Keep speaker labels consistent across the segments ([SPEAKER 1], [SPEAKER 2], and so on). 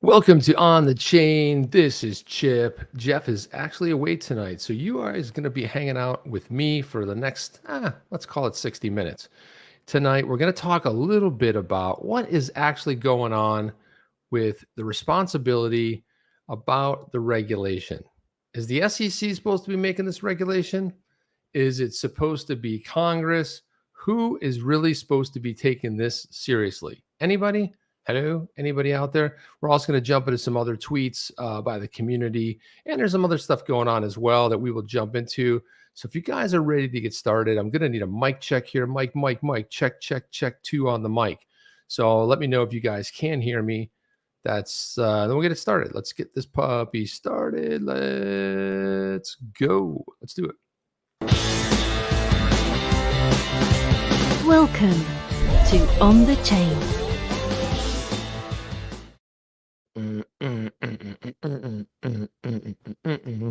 [SPEAKER 1] Welcome to On the Chain. This is Chip. Jeff is actually away tonight, so you are going to be hanging out with me for the next, let's call it 60 minutes. Tonight, we're going to talk a little bit about what is actually going on with the responsibility about the regulation. Is the SEC supposed to be making this regulation? Is it supposed to be Congress? Who is really supposed to be taking this seriously? Anybody? Hello? Anybody out there? We're also going to jump into some other tweets by the community. And there's some other stuff going on as well that we will jump into. So if you guys are ready to get started, I'm going to need a mic check here. Mic, check, check, check, 2 on the mic. So let me know if you guys can hear me. Then we'll get it started. Let's get this puppy started. Let's go. Let's do it.
[SPEAKER 2] Welcome to On the Chain.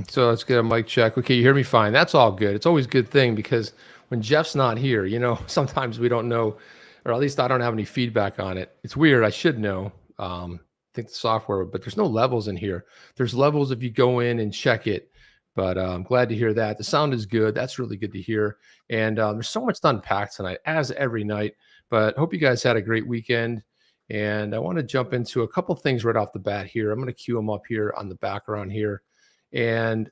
[SPEAKER 1] So let's get a mic check. Okay, you hear me fine. That's all good. It's always a good thing because when Jeff's not here, sometimes we don't know, or at least I don't have any feedback on it. It's weird. I should know. I think the software, but there's no levels in here. There's levels if you go in and check it. But I'm glad to hear that. The sound is good. That's really good to hear. And there's so much to unpack tonight, as every night. But hope you guys had a great weekend. And I want to jump into a couple things right off the bat here. I'm going to cue them up here on the background here. And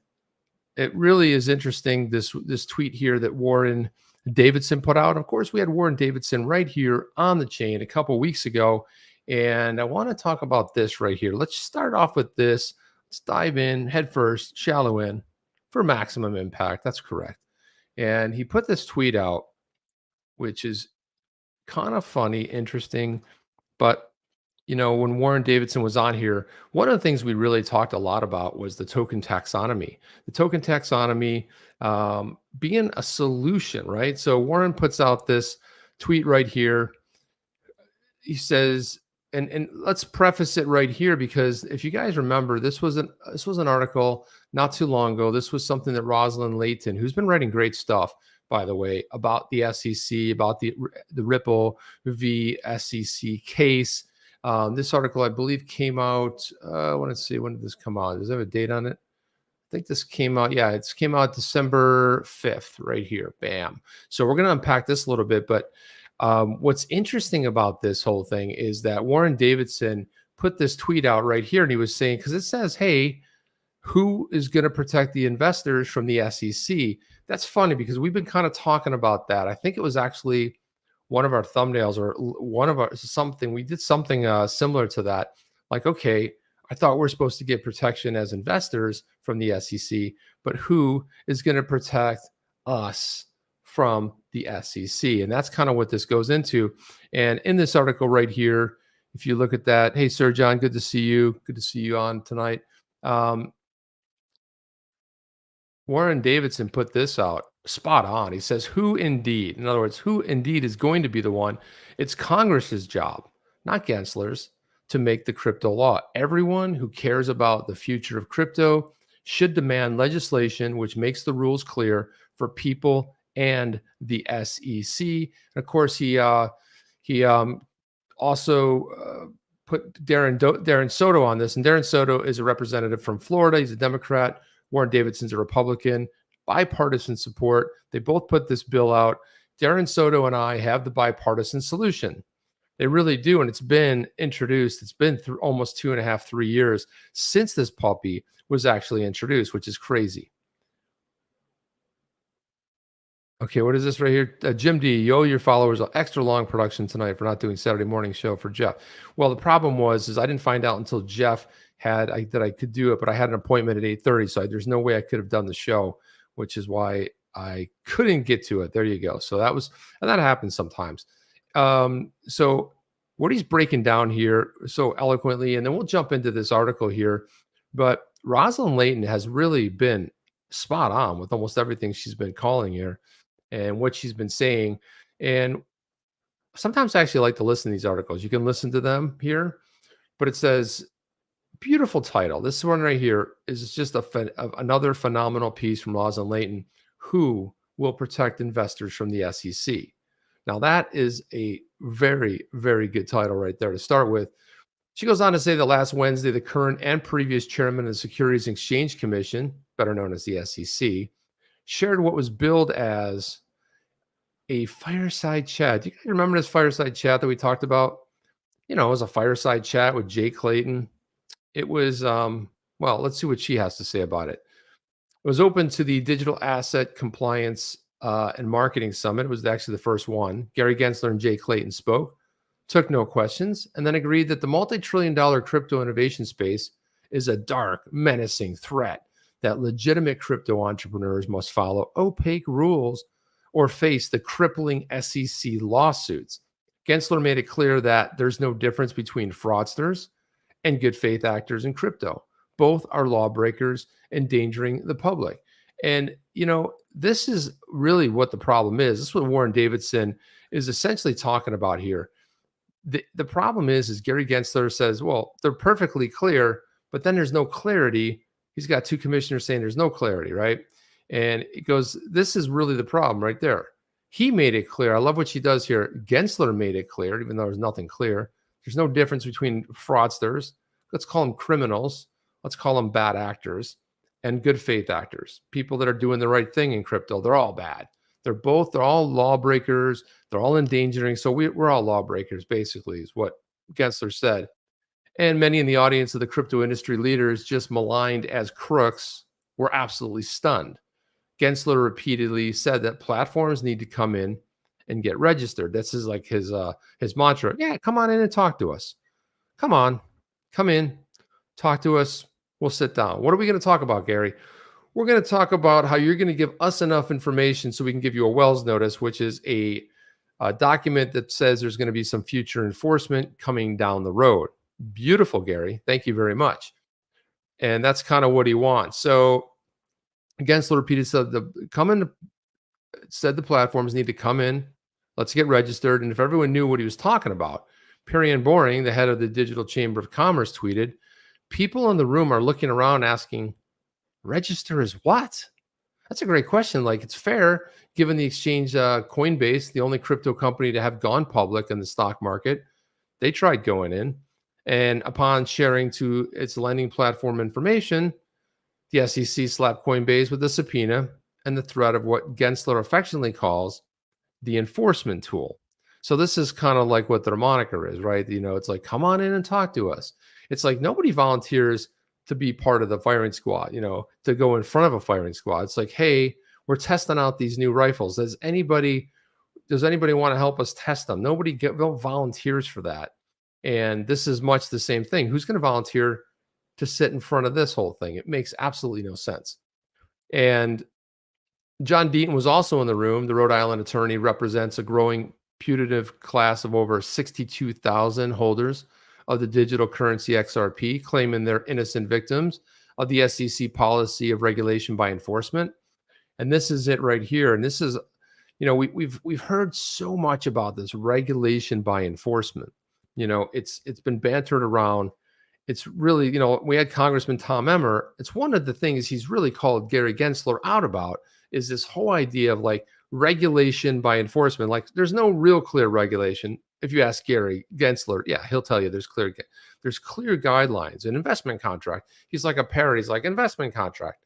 [SPEAKER 1] it really is interesting, this tweet here that Warren Davidson put out. Of course, we had Warren Davidson right here on the chain a couple weeks ago. And I want to talk about this right here. Let's start off with this. Let's dive in head first, shallow in for maximum impact. That's correct. And he put this tweet out, which is kind of funny, interesting. But, when Warren Davidson was on here, one of the things we really talked a lot about was the token taxonomy. The token taxonomy being a solution, right? So Warren puts out this tweet right here. He says, and let's preface it right here, because if you guys remember, this was an article not too long ago. This was something that Roslyn Layton, who's been writing great stuff, by the way, about the SEC, about the Ripple v. SEC case. This article, I believe, came out, I want to see, when did this come out? Does it have a date on it? I think this came out, it came out December 5th right here. Bam. So we're going to unpack this a little bit, but what's interesting about this whole thing is that Warren Davidson put this tweet out right here, and he was saying, because it says, hey, who is going to protect the investors from the SEC? That's funny because we've been kind of talking about that. I think it was actually one of our thumbnails or one of our something. We did something similar to that. Like, okay, I thought we're supposed to get protection as investors from the SEC, but who is going to protect us from the SEC? And that's kind of what this goes into. And in this article right here, if you look at that, hey, Sir John, good to see you. Good to see you on tonight. Warren Davidson put this out spot on. He says, who indeed? In other words, who indeed is going to be the one? It's Congress's job, not Gensler's, to make the crypto law. Everyone who cares about the future of crypto should demand legislation which makes the rules clear for people and the SEC. And of course, he also put Darren Soto on this. And Darren Soto is a representative from Florida. He's a Democrat. Warren Davidson's a Republican. Bipartisan support. They both put this bill out. Darren Soto and I have the bipartisan solution. They really do. And it's been introduced. It's been through almost 2.5, 3 years since this puppy was actually introduced, which is crazy. Okay, what is this right here? Jim D, you owe your followers an extra long production tonight for not doing Saturday morning show for Jeff. Well, the problem is I didn't find out until Jeff that I could do it, but I had an appointment at 8:30, so there's no way I could have done the show, which is why I couldn't get to it. There you go. So that happens sometimes. So what he's breaking down here so eloquently, and then we'll jump into this article here, but Roslyn Layton has really been spot on with almost everything she's been calling here and what she's been saying. And sometimes I actually like to listen to these articles. You can listen to them here, but it says, beautiful title. This one right here is just another phenomenal piece from Roslyn Layton, who will protect investors from the SEC. Now, that is a very, very good title right there to start with. She goes on to say that last Wednesday, the current and previous chairman of the Securities and Exchange Commission, better known as the SEC, shared what was billed as a fireside chat. Do you guys remember this fireside chat that we talked about? It was a fireside chat with Jake Layton. It was, well, let's see what she has to say about it. It was open to the Digital Asset Compliance and Marketing Summit. It was actually the first one. Gary Gensler and Jake Layton spoke, took no questions, and then agreed that the multi-trillion-dollar crypto innovation space is a dark, menacing threat that legitimate crypto entrepreneurs must follow opaque rules or face the crippling SEC lawsuits. Gensler made it clear that there's no difference between fraudsters and good faith actors in crypto. Both are lawbreakers endangering the public. And, this is really what the problem is. This is what Warren Davidson is essentially talking about here. The problem is Gary Gensler says, well, they're perfectly clear, but then there's no clarity. He's got two commissioners saying there's no clarity, right? And it goes, this is really the problem right there. He made it clear. I love what she does here. Gensler made it clear, even though there's nothing clear. There's no difference between fraudsters. Let's call them criminals. Let's call them bad actors and good faith actors. People that are doing the right thing in crypto. They're all bad. They're all lawbreakers. They're all endangering. So we're all lawbreakers, basically, is what Gensler said. And many in the audience of the crypto industry leaders, just maligned as crooks, were absolutely stunned. Gensler repeatedly said that platforms need to come in and get registered. This is like his mantra. Yeah, come on in and talk to us. Come on, come in, talk to us. We'll sit down. What are we going to talk about, Gary? We're going to talk about how you're going to give us enough information so we can give you a Wells notice, which is a document that says there's going to be some future enforcement coming down the road. Beautiful, Gary. Thank you very much. And that's kind of what he wants. So Gensler repeated, said the platforms need to come in. Let's get registered. And if everyone knew what he was talking about, Perry Boring, the head of the Digital Chamber of Commerce, tweeted, people in the room are looking around asking, register as what? That's a great question. Like, it's fair given the exchange Coinbase, the only crypto company to have gone public in the stock market. They tried going in. And upon sharing to its lending platform information, the SEC slapped Coinbase with a subpoena and the threat of what Gensler affectionately calls the enforcement tool. So this is kind of like what their moniker is, right? It's like, come on in and talk to us. It's like nobody volunteers to be part of the firing squad, to go in front of a firing squad. It's like, hey, we're testing out these new rifles. Does anybody want to help us test them? Nobody volunteers for that. And this is much the same thing. Who's going to volunteer to sit in front of this whole thing? It makes absolutely no sense. And John Deaton was also in the room. The Rhode Island attorney represents a growing putative class of over 62,000 holders of the digital currency XRP, claiming they're innocent victims of the SEC policy of regulation by enforcement. And this is it right here. And this is, we've heard so much about this regulation by enforcement. It's been bantered around. It's really, we had Congressman Tom Emmer. It's one of the things he's really called Gary Gensler out about is this whole idea of like regulation by enforcement. Like there's no real clear regulation. If you ask Gary Gensler, yeah, he'll tell you there's clear guidelines. An investment contract. He's like a parrot. He's like investment contract.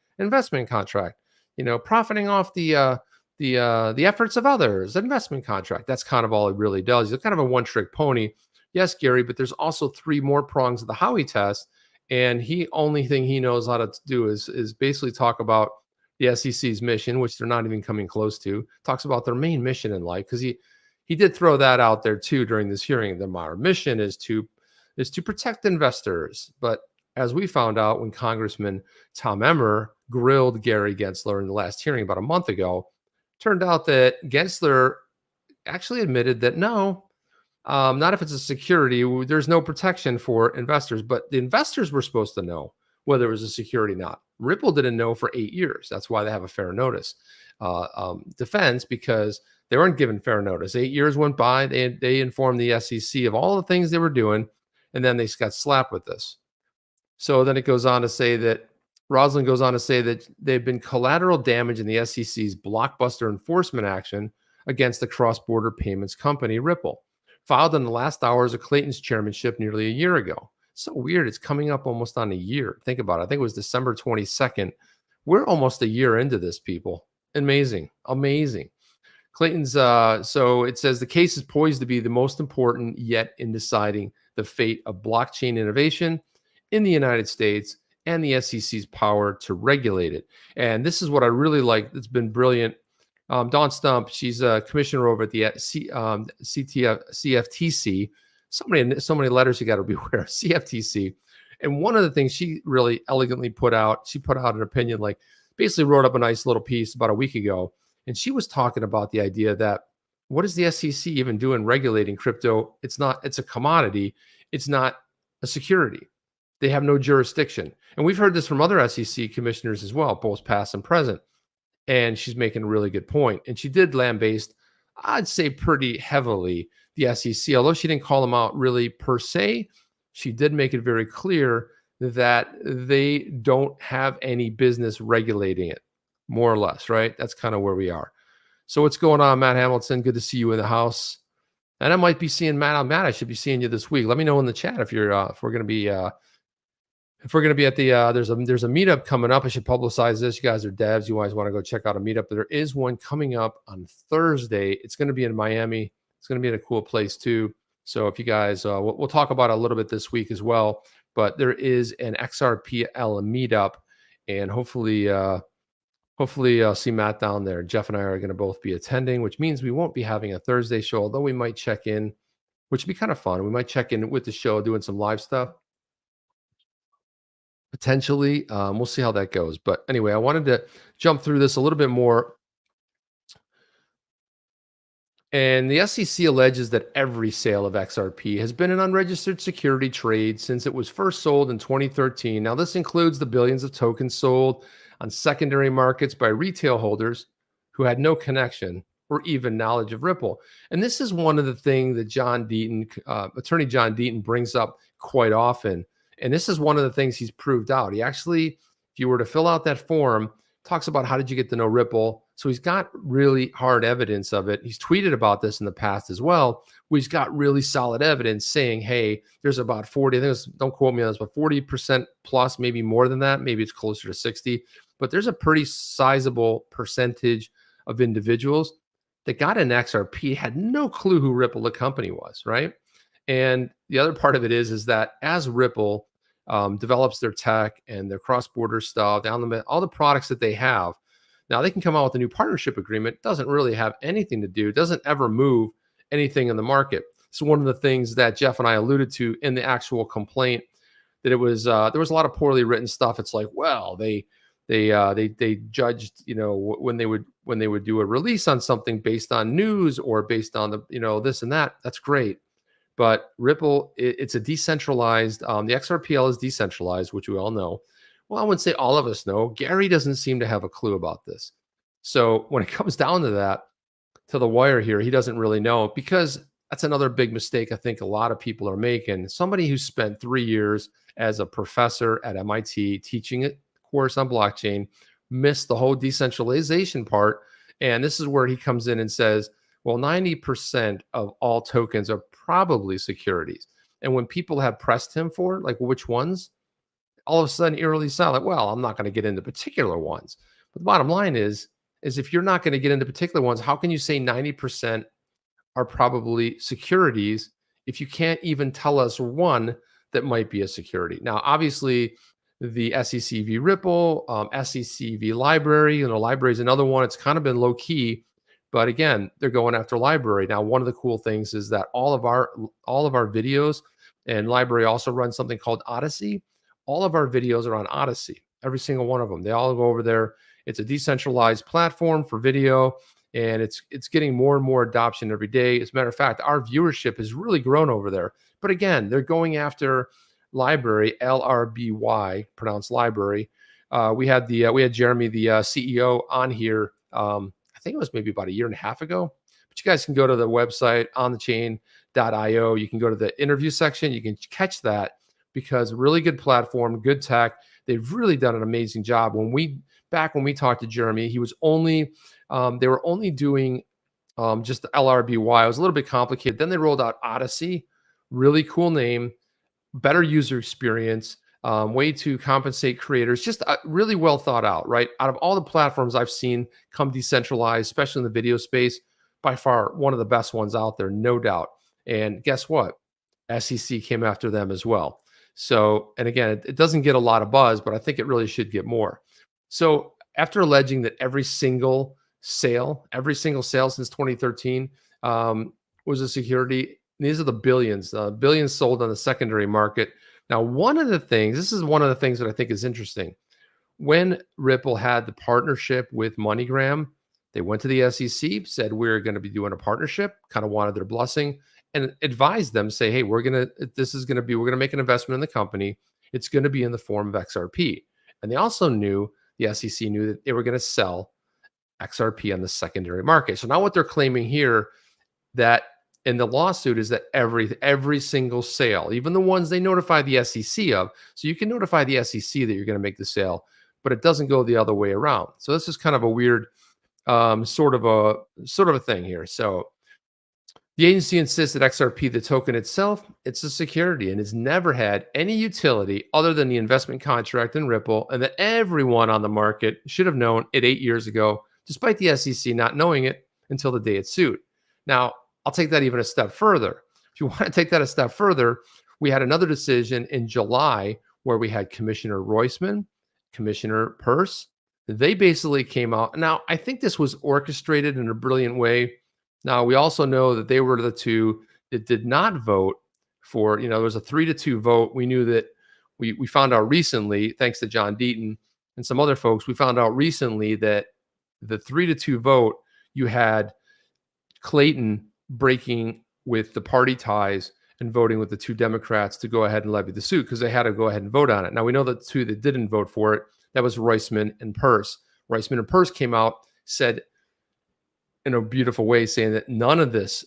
[SPEAKER 1] Profiting off the efforts of others. Investment contract. That's kind of all it really does. He's kind of a one-trick pony. Yes, Gary, but there's also 3 more prongs of the Howey test, and only thing he knows how to do is basically talk about the SEC's mission, which they're not even coming close to. Talks about their main mission in life, because he did throw that out there too during this hearing. Our mission is to protect investors. But as we found out when Congressman Tom Emmer grilled Gary Gensler in the last hearing about a month ago, turned out that Gensler actually admitted that no. Not if it's a security. There's no protection for investors, but the investors were supposed to know whether it was a security or not. Ripple didn't know for 8 years. That's why they have a fair notice defense, because they weren't given fair notice. 8 years went by. They informed the SEC of all the things they were doing, and then they got slapped with this. So then it goes on to say that Roslyn goes on to say that they've been collateral damage in the SEC's blockbuster enforcement action against the cross-border payments company Ripple, filed in the last hours of Clayton's chairmanship nearly a year ago. so weird. It's coming up almost on a year. Think about it. I think it was December 22nd. We're almost a year into this, people. Amazing. Amazing. Clayton's, so it says the case is poised to be the most important yet in deciding the fate of blockchain innovation in the United States and the SEC's power to regulate it. And this is what I really like. It's been brilliant. Dawn Stump, she's a commissioner over at the CFTC. So many letters you got to be aware of. CFTC. And one of the things she really elegantly put out, she put out an opinion, like basically wrote up a nice little piece about a week ago. And she was talking about the idea that what does the SEC even do in regulating crypto? It's a commodity. It's not a security. They have no jurisdiction. And we've heard this from other SEC commissioners as well, both past and present. And she's making a really good point. And she did lambaste, I'd say pretty heavily, the SEC. Although she didn't call them out really per se, she did make it very clear that they don't have any business regulating it, more or less, right? That's kind of where we are. So what's going on, Matt Hamilton? Good to see you in the house. And I might be seeing Matt. I should be seeing you this week. Let me know in the chat if you're if we're going to be at the there's a meetup coming up. I should publicize this. You guys are devs. You guys want to go check out a meetup. There is one coming up on Thursday. It's going to be in Miami. It's going to be in a cool place too. So if you guys, we'll talk about it a little bit this week as well. But there is an XRPL meetup, and hopefully I'll see Matt down there. Jeff and I are going to both be attending, which means we won't be having a Thursday show, although we might check in, which would be kind of fun. We might check in with the show, doing some live stuff. Potentially. We'll see how that goes. But anyway, I wanted to jump through this a little bit more. And the SEC alleges that every sale of XRP has been an unregistered security trade since it was first sold in 2013. Now, this includes the billions of tokens sold on secondary markets by retail holders who had no connection or even knowledge of Ripple. And this is one of the things that Attorney John Deaton brings up quite often. And this is one of the things he's proved out. He actually, if you were to fill out that form, talks about how did you get to know Ripple. So he's got really hard evidence of it. He's tweeted about this in the past as well, where he's got really solid evidence saying, hey, there's about 40, I think don't quote me on this, but 40% plus, maybe more than that. Maybe it's closer to 60. But there's a pretty sizable percentage of individuals that got an XRP, had no clue who Ripple, the company, was, right? And the other part of it is that as Ripple develops their tech and their cross-border stuff, all the products that they have, now they can come out with a new partnership agreement. Doesn't really have anything to do, doesn't ever move anything in the market. So one of the things that Jeff and I alluded to in the actual complaint, that it was there was a lot of poorly written stuff. It's like, well, they judged, when they would do a release on something based on news or based on the this and that. That's great. But Ripple, it's a decentralized, the XRPL is decentralized, which we all know. Well, I wouldn't say all of us know. Gary doesn't seem to have a clue about this. So when it comes down to that, to the wire here, he doesn't really know, because that's another big mistake I think a lot of people are making. Somebody who spent 3 years as a professor at MIT teaching a course on blockchain missed the whole decentralization part. And this is where he comes in and says, well, 90% of all tokens are probably securities. And when people have pressed him for, like, which ones, all of a sudden eerily silent. Well, I'm not going to get into particular ones. But the bottom line is if you're not going to get into particular ones, how can you say 90% are probably securities if you can't even tell us one that might be a security? Now, obviously, the SEC v. Ripple, SEC v. Library, Library is another one. It's kind of been low key. But again, they're going after Library. Now, one of the cool things is that all of our videos, and Library also runs something called Odyssey. All of our videos are on Odyssey, every single one of them. They all go over there. It's a decentralized platform for video, and it's getting more and more adoption every day. As a matter of fact, our viewership has really grown over there. But again, they're going after Library, LRBY, pronounced Library. We had Jeremy, the CEO, on here. I think it was maybe about a year and a half ago. But you guys can go to the website, onthechain.io. You can go to the interview section. You can catch that, because really good platform, good tech. They've really done an amazing job. When we talked to Jeremy, he was only they were only doing just the LRBY. It was a little bit complicated. Then they rolled out Odyssey, really cool name. better user experience, way to compensate creators, just really well thought out, right? Out of all the platforms I've seen come decentralized, especially in the video space, by far one of the best ones out there, no doubt. And guess what? SEC came after them as well. So, and again, it doesn't get a lot of buzz, but I think it really should get more. So, after alleging that every single sale since 2013 was a security, these are the billions sold on the secondary market. Now, this is one of the things that I think is interesting. When Ripple had the partnership with MoneyGram, they went to the SEC, said we're going to be doing a partnership, kind of wanted their blessing, and advised them, say, hey, we're going to make an investment in the company. It's going to be in the form of XRP. And they also knew, the SEC knew that they were going to sell XRP on the secondary market. So now what they're claiming here that in the lawsuit is that every single sale, even the ones they notify the SEC of, so you can notify the SEC that you're going to make the sale, but it doesn't go the other way around. So this is kind of a weird sort of a thing here. So the agency insists that XRP, the token itself, it's a security and has never had any utility other than the investment contract in Ripple, and that everyone on the market should have known it 8 years ago, despite the SEC not knowing it until the day it sued. Now, I'll take that even a step further. If you want to take that a step further, we had another decision in July where we had Commissioner Roisman, Commissioner Peirce. They basically came out. Now, I think this was orchestrated in a brilliant way. Now, we also know that they were the two that did not vote for, there was a 3-2 vote. We knew that we found out recently, thanks to John Deaton and some other folks, we found out recently that the 3-2 vote, you had Layton breaking with the party ties and voting with the two Democrats to go ahead and levy the suit because they had to go ahead and vote on it. Now, we know that the two that didn't vote for it, that was Roisman and Peirce. Roisman and Peirce came out, said in a beautiful way, saying that none of this,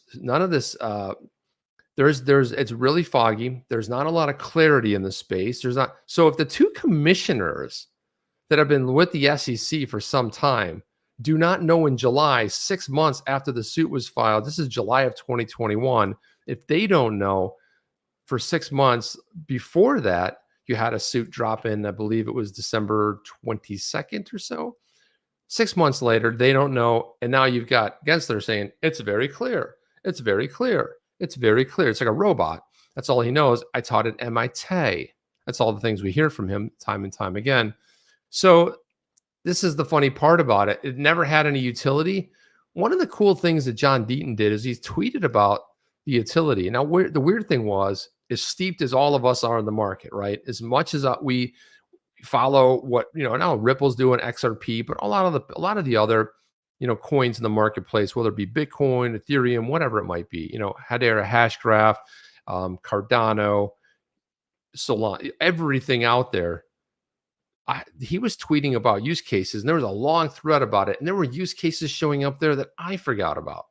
[SPEAKER 1] it's really foggy. There's not a lot of clarity in the space. So if the two commissioners that have been with the SEC for some time do not know in July, 6 months after the suit was filed, this is July of 2021, if they don't know for 6 months before that, you had a suit drop in, I believe it was December 22nd or so. 6 months later, they don't know. And now you've got Gensler saying, it's very clear. It's very clear. It's very clear. It's like a robot. That's all he knows. I taught at MIT. That's all the things we hear from him time and time again. So this is the funny part about it. It never had any utility. One of the cool things that John Deaton did is he tweeted about the utility. Now, the weird thing was, as steeped as all of us are in the market, right? As much as we follow what, now Ripple's doing XRP, but a lot of the other, coins in the marketplace, whether it be Bitcoin, Ethereum, whatever it might be, Hedera, Hashgraph, Cardano, Solana, everything out there. He was tweeting about use cases, and there was a long thread about it, and there were use cases showing up there that I forgot about.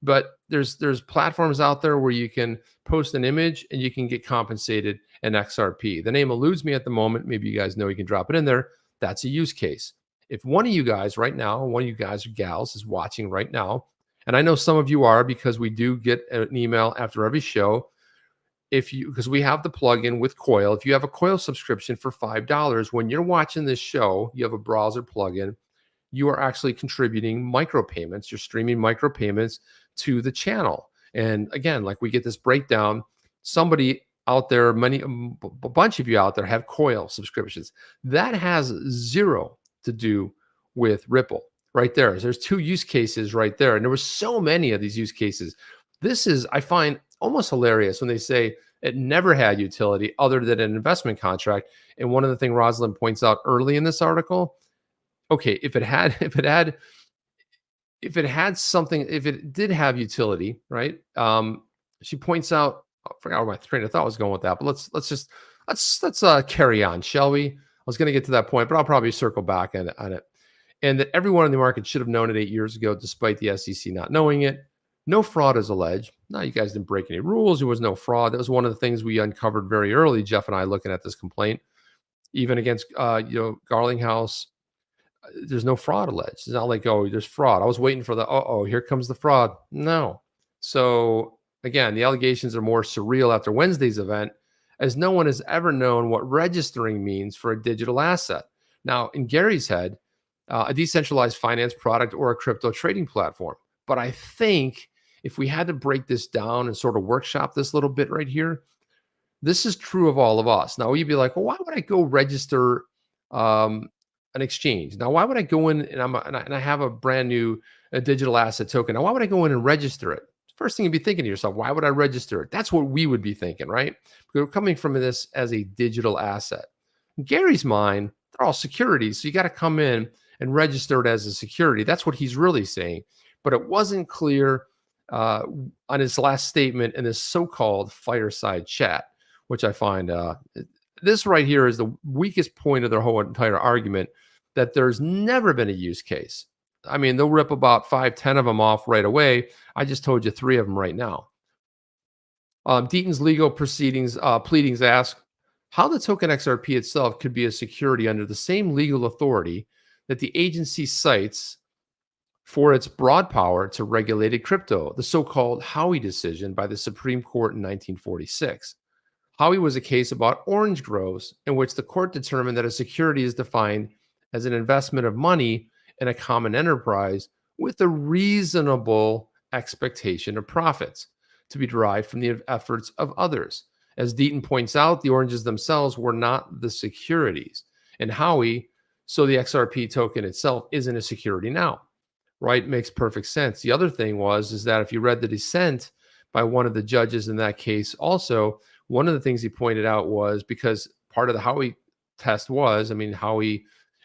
[SPEAKER 1] But there's platforms out there where you can post an image and you can get compensated in XRP. The name eludes me at the moment. Maybe you guys know you can drop it in there. That's a use case. If one of you guys right now, one of you guys or gals is watching right now, and I know some of you are because we do get an email after every show. Because we have the plugin with Coil. If you have a Coil subscription for $5, when you're watching this show, you have a browser plugin, you are actually contributing micropayments. You're streaming micropayments to the channel. And again, like we get this breakdown, somebody out there, a bunch of you out there have Coil subscriptions. That has zero to do with Ripple right there. There's two use cases right there. And there were so many of these use cases. This is, I find, almost hilarious when they say it never had utility other than an investment contract. And one of the things Roslyn points out early in this article, okay, if it did have utility, right? She points out, I forgot where my train of thought was going with that, but let's carry on, shall we? I was going to get to that point, but I'll probably circle back on it. And that everyone in the market should have known it 8 years ago, despite the SEC not knowing it. No fraud is alleged. No, you guys didn't break any rules. There was no fraud. That was one of the things we uncovered very early, Jeff and I, looking at this complaint. Even against, Garlinghouse, there's no fraud alleged. It's not like, oh, there's fraud. I was waiting for here comes the fraud. No. So again, the allegations are more surreal after Wednesday's event. as no one has ever known what registering means for a digital asset. Now, in Gary's head, a decentralized finance product or a crypto trading platform. But I think if we had to break this down and sort of workshop this little bit right here, this is true of all of us. Now, you'd be like, well, why would I go register an exchange? Now, why would I go in and I have a brand new digital asset token? Now, why would I go in and register it? First thing you'd be thinking to yourself, why would I register it? That's what we would be thinking, right? We're coming from this as a digital asset. In Gary's mind, they're all securities. So you got to come in and register it as a security. That's what he's really saying. But it wasn't clear on his last statement in this so-called fireside chat, which I find this right here is the weakest point of their whole entire argument, that there's never been a use case. I mean, they'll rip about 5, 10 of them off right away. I just told you 3 of them right now. Deaton's legal proceedings, pleadings ask how the token XRP itself could be a security under the same legal authority that the agency cites for its broad power to regulated crypto, the so-called Howey decision by the Supreme Court in 1946. Howey was a case about orange groves in which the court determined that a security is defined as an investment of money in a common enterprise with a reasonable expectation of profits to be derived from the efforts of others. As Deaton points out, the oranges themselves were not the securities. And Howey, so the XRP token itself isn't a security now, right? Makes perfect sense. The other thing is that if you read the dissent by one of the judges in that case, also, one of the things he pointed out was because part of the Howey test was, Howey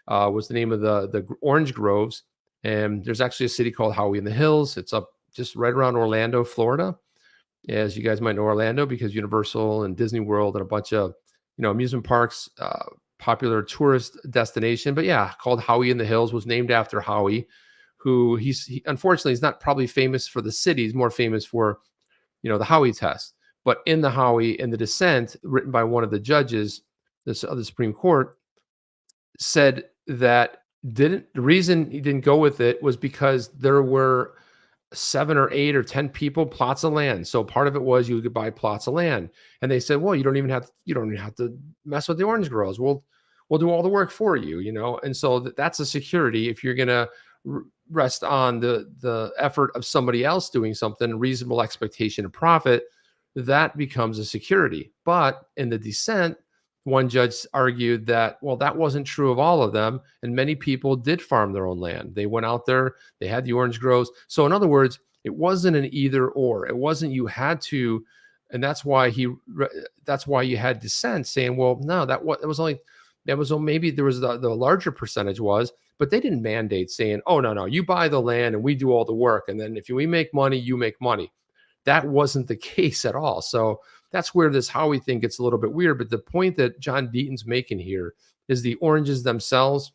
[SPEAKER 1] was the name of the orange groves. And there's actually a city called Howey in the Hills. It's up just right around Orlando, Florida. As you guys might know Orlando because Universal and Disney World and a bunch of, amusement parks, popular tourist destination. But yeah, called Howey in the Hills, was named after Howey, who unfortunately is not probably famous for the city. He's more famous for, the Howey test. But in the Howey, in the dissent written by one of the judges of the Supreme Court, said that the reason he didn't go with it was because there were 7 or 8 or 10 people, plots of land. So part of it was you could buy plots of land, and they said, well, you don't even have to mess with the orange groves. We'll do all the work for you, And so that's a security. If you're gonna rest on the effort of somebody else doing something, reasonable expectation of profit, that becomes a security. But in the dissent, one judge argued that, well, that wasn't true of all of them. And many people did farm their own land. They went out there, they had the orange groves. So in other words, it wasn't an either or. It wasn't you had to, and that's why you had dissent saying, well, no, maybe there was the larger percentage was, but they didn't mandate saying, oh, no, you buy the land and we do all the work. And then if we make money, you make money. That wasn't the case at all. So that's where this Howey thing gets a little bit weird. But the point that John Deaton's making here is the oranges themselves,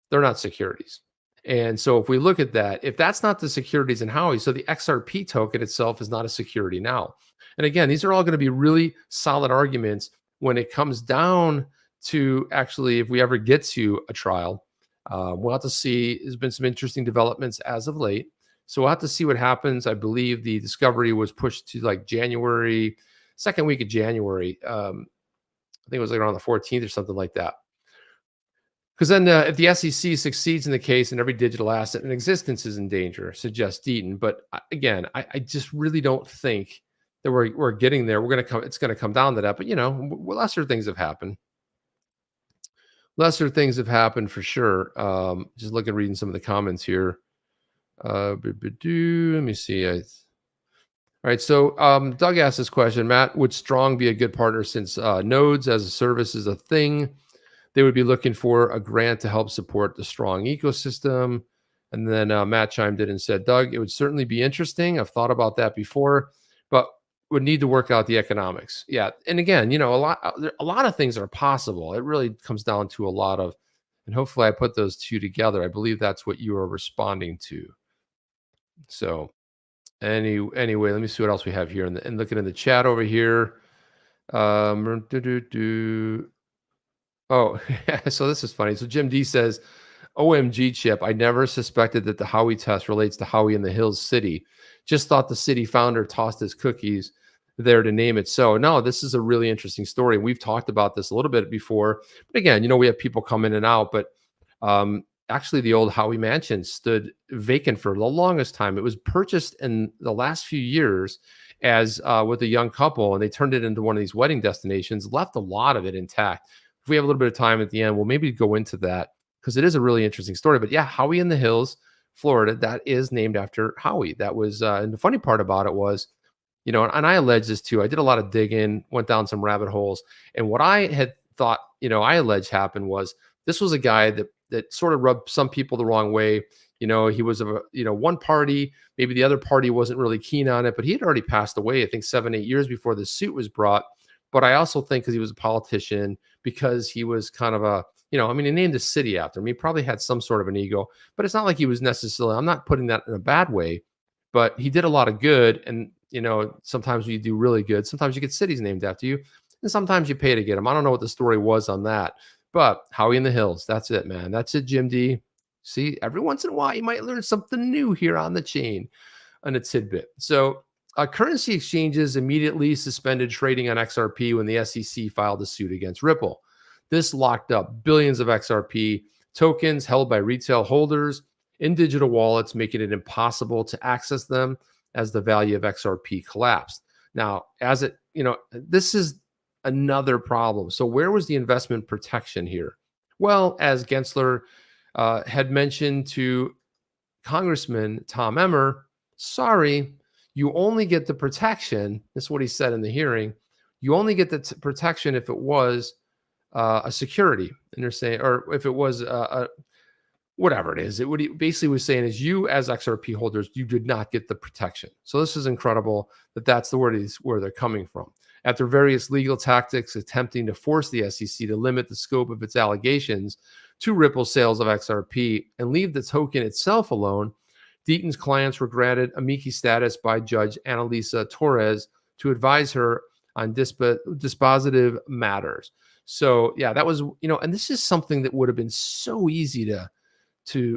[SPEAKER 1] they're not securities. And so if we look at that, if that's not the securities in Howey, so the XRP token itself is not a security now. And again, these are all going to be really solid arguments when it comes down to actually, if we ever get to a trial. We'll have to see. There's been some interesting developments as of late. So we'll have to see what happens. I believe the discovery was pushed to like January, second week of January. I think it was like around the 14th or something like that. Because then if the SEC succeeds in the case and every digital asset in existence is in danger, suggests Deaton. But again, I just really don't think that we're getting there. It's going to come down to that. But, lesser things have happened. Lesser things have happened for sure. Just reading some of the comments here. Let me see. All right. So Doug asked this question, Matt, would Strong be a good partner since nodes as a service is a thing? They would be looking for a grant to help support the Strong ecosystem. And then Matt chimed in and said, Doug, it would certainly be interesting. I've thought about that before, but would need to work out the economics. Yeah. And again, a lot of things are possible. It really comes down to a lot of, and hopefully I put those two together. I believe that's what you are responding to. So anyway, let me see what else we have here. And looking in the chat over here. Oh, so this is funny. So Jim D says, OMG Chip, I never suspected that the Howey test relates to Howey in the Hills City. Just thought the city founder tossed his cookies there to name it. So no, this is a really interesting story. We've talked about this a little bit before, but again, we have people come in and out, but actually the old Howie Mansion stood vacant for the longest time. It was purchased in the last few years as with a young couple, and they turned it into one of these wedding destinations, left a lot of it intact. If we have a little bit of time at the end, we'll maybe go into that because it is a really interesting story. But yeah, Howie in the Hills, Florida, that is named after Howie. That was, and the funny part about it was, and I allege this too. I did a lot of digging, went down some rabbit holes. And what I had thought, I allege happened was this was a guy that sort of rubbed some people the wrong way. He was of one party, maybe the other party wasn't really keen on it, but he had already passed away, I think 7-8 years before the suit was brought. But I also think because he was a politician, because he was kind of a, he named a city after him. He probably had some sort of an ego, but it's not like he was necessarily, I'm not putting that in a bad way, but he did a lot of good. And, sometimes when you do really good, sometimes you get cities named after you, and sometimes you pay to get them. I don't know what the story was on that, but Howie in the Hills, that's it, man. That's it, Jim D. See, every once in a while, you might learn something new here on the chain and a tidbit. So currency exchanges immediately suspended trading on XRP when the SEC filed a suit against Ripple. This locked up billions of XRP tokens held by retail holders in digital wallets, making it impossible to access them as the value of XRP collapsed. Now, this is another problem. So where was the investment protection here? Well, as Gensler had mentioned to Congressman Tom Emmer, sorry, you only get the protection. This is what he said in the hearing. You only get the protection if it was a security. And they're saying, or if it was whatever it is, what he basically was saying is you as XRP holders, you did not get the protection. So this is incredible that's the word is where they're coming from. After various legal tactics attempting to force the SEC to limit the scope of its allegations to Ripple sales of XRP and leave the token itself alone, Deaton's clients were granted amici status by Judge Annalisa Torres to advise her on dispositive matters. So yeah, that was, and this is something that would have been so easy to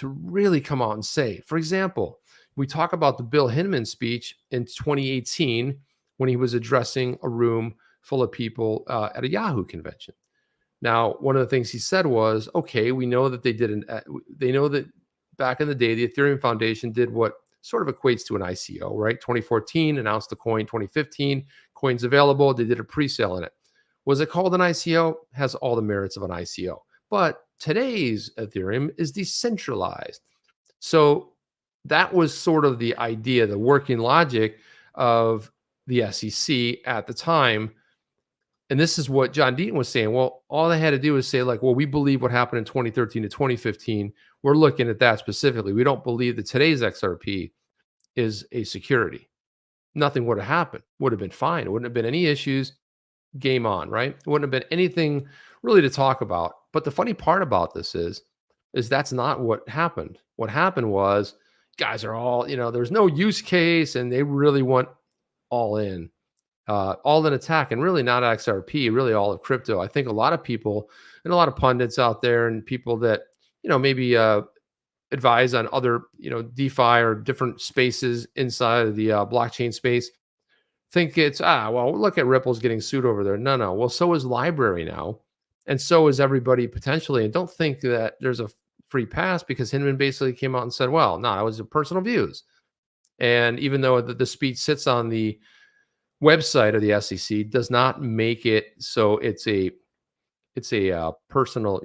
[SPEAKER 1] really come out and say. For example, we talk about the Bill Hinman speech in 2018 when he was addressing a room full of people at a Yahoo convention. Now, one of the things he said was, okay, we know that they know that back in the day, the Ethereum Foundation did what sort of equates to an ICO, right? 2014 announced the coin, 2015 coins available. They did a pre-sale in it. Was it called an ICO? Has all the merits of an ICO. But today's Ethereum is decentralized. So that was sort of the idea, the working logic of the SEC at the time. And this is what John Deaton was saying. Well, all they had to do was say, like, well, we believe what happened in 2013 to 2015. We're looking at that specifically. We don't believe that today's XRP is a security. Nothing would have happened. Would have been fine. It wouldn't have been any issues. Game on, right? It wouldn't have been anything really to talk about. But the funny part about this is that's not what happened. What happened was guys are all, there's no use case and they really want all in attack, and really not XRP, really all of crypto. I think a lot of people and a lot of pundits out there and people that, maybe advise on other, DeFi or different spaces inside of the blockchain space think it's, well, look at Ripple's getting sued over there. No. Well, so is Library now. And so is everybody potentially. And don't think that there's a free pass, because Hinman basically came out and said, well, no, it was personal views. And even though the speech sits on the website of the SEC, does not make it so it's a personal,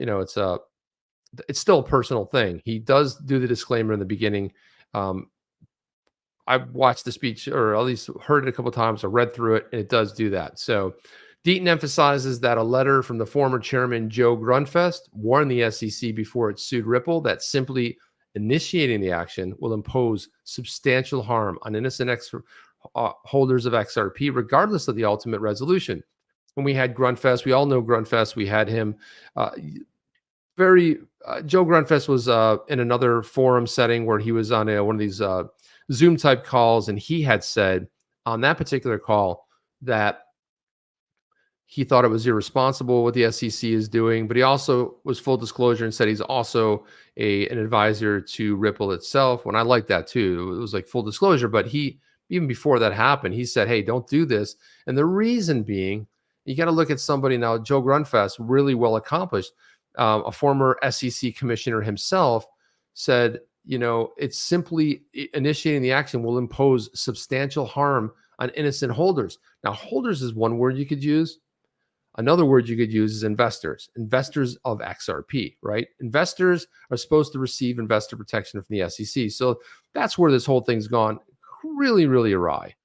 [SPEAKER 1] it's still a personal thing. He does do the disclaimer in the beginning. I've watched the speech, or at least heard it a couple of times. I read through it, and it does do that. So Deaton emphasizes that a letter from the former chairman, Joe Grunfest, warned the SEC before it sued Ripple that simply initiating the action will impose substantial harm on innocent holders of XRP, regardless of the ultimate resolution. When we had Grunfest, we all know Grunfest. We had him Joe Grunfest was in another forum setting where he was on one of these Zoom type calls, and he had said on that particular call that he thought it was irresponsible what the SEC is doing, but he also was full disclosure and said he's also an advisor to Ripple itself. When I like that too, it was like full disclosure, but he even before that happened, he said, hey, don't do this. And the reason being, you got to look at somebody now, Joe Grunfest, really well accomplished, a former SEC commissioner himself, said, it's simply initiating the action will impose substantial harm on innocent holders. Now, holders is one word you could use. Another word you could use is investors of XRP, right? Investors are supposed to receive investor protection from the SEC. So that's where this whole thing's gone really, really awry.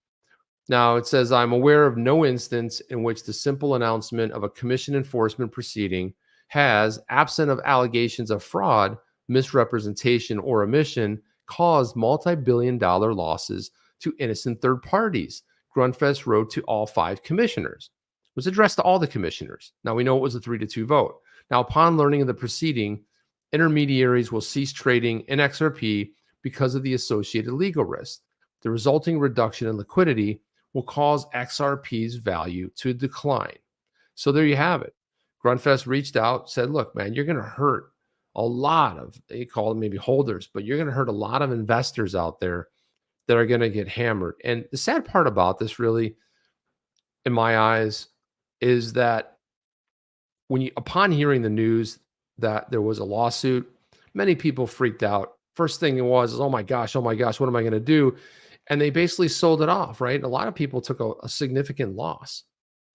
[SPEAKER 1] Now it says, I'm aware of no instance in which the simple announcement of a commission enforcement proceeding has, absent of allegations of fraud, misrepresentation, or omission, caused multi-billion-dollar losses to innocent third parties. Grunfest wrote to all 5 commissioners. It was addressed to all the commissioners. Now we know it was a 3-2 vote. Now, upon learning of the proceeding, intermediaries will cease trading in XRP because of the associated legal risk. The resulting reduction in liquidity will cause XRP's value to decline. So there you have it. Grunfest reached out, said, look, man, you're going to hurt a lot of, they call them maybe holders, but you're going to hurt a lot of investors out there that are going to get hammered. And the sad part about this, really, in my eyes, is that upon hearing the news that there was a lawsuit, many people freaked out. First thing it was, oh my gosh, what am I going to do? And they basically sold it off, right? A lot of people took a significant loss.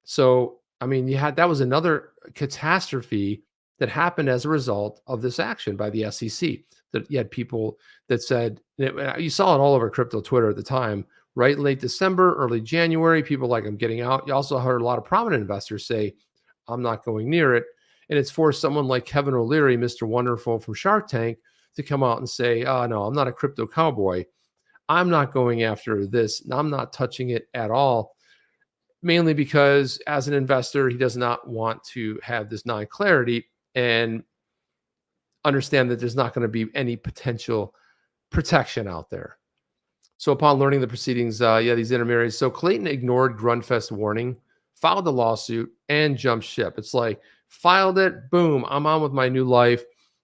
[SPEAKER 1] So, I mean, that was another catastrophe that happened as a result of this action by the SEC. That you had people that said, you saw it all over crypto Twitter at the time, right? Late December, early January, people like, I'm getting out. You also heard a lot of prominent investors say, I'm not going near it. And it's forced someone like Kevin O'Leary, Mr. Wonderful from Shark Tank, to come out and say, oh, no, I'm not a crypto cowboy. I'm not going after this. I'm not touching it at all. Mainly because as an investor, he does not want to have this non-clarity and understand that there's not going to be any potential protection out there. So upon learning the proceedings, these intermediaries. So Clayton ignored Grunfest's warning, filed the lawsuit, and jumped ship. It's like, filed it, boom, I'm on with my new life.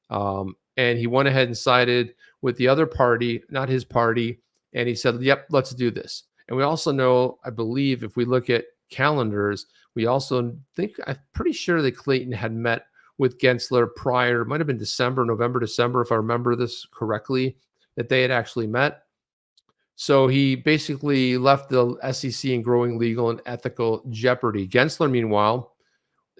[SPEAKER 1] And he went ahead and sided with the other party, not his party. And he said, yep, let's do this. And we also know, I believe, if we look at calendars, we also think, I'm pretty sure that Clayton had met with Gensler prior, it might have been November, December, if I remember this correctly, that they had actually met. So he basically left the SEC in growing legal and ethical jeopardy. Gensler, meanwhile,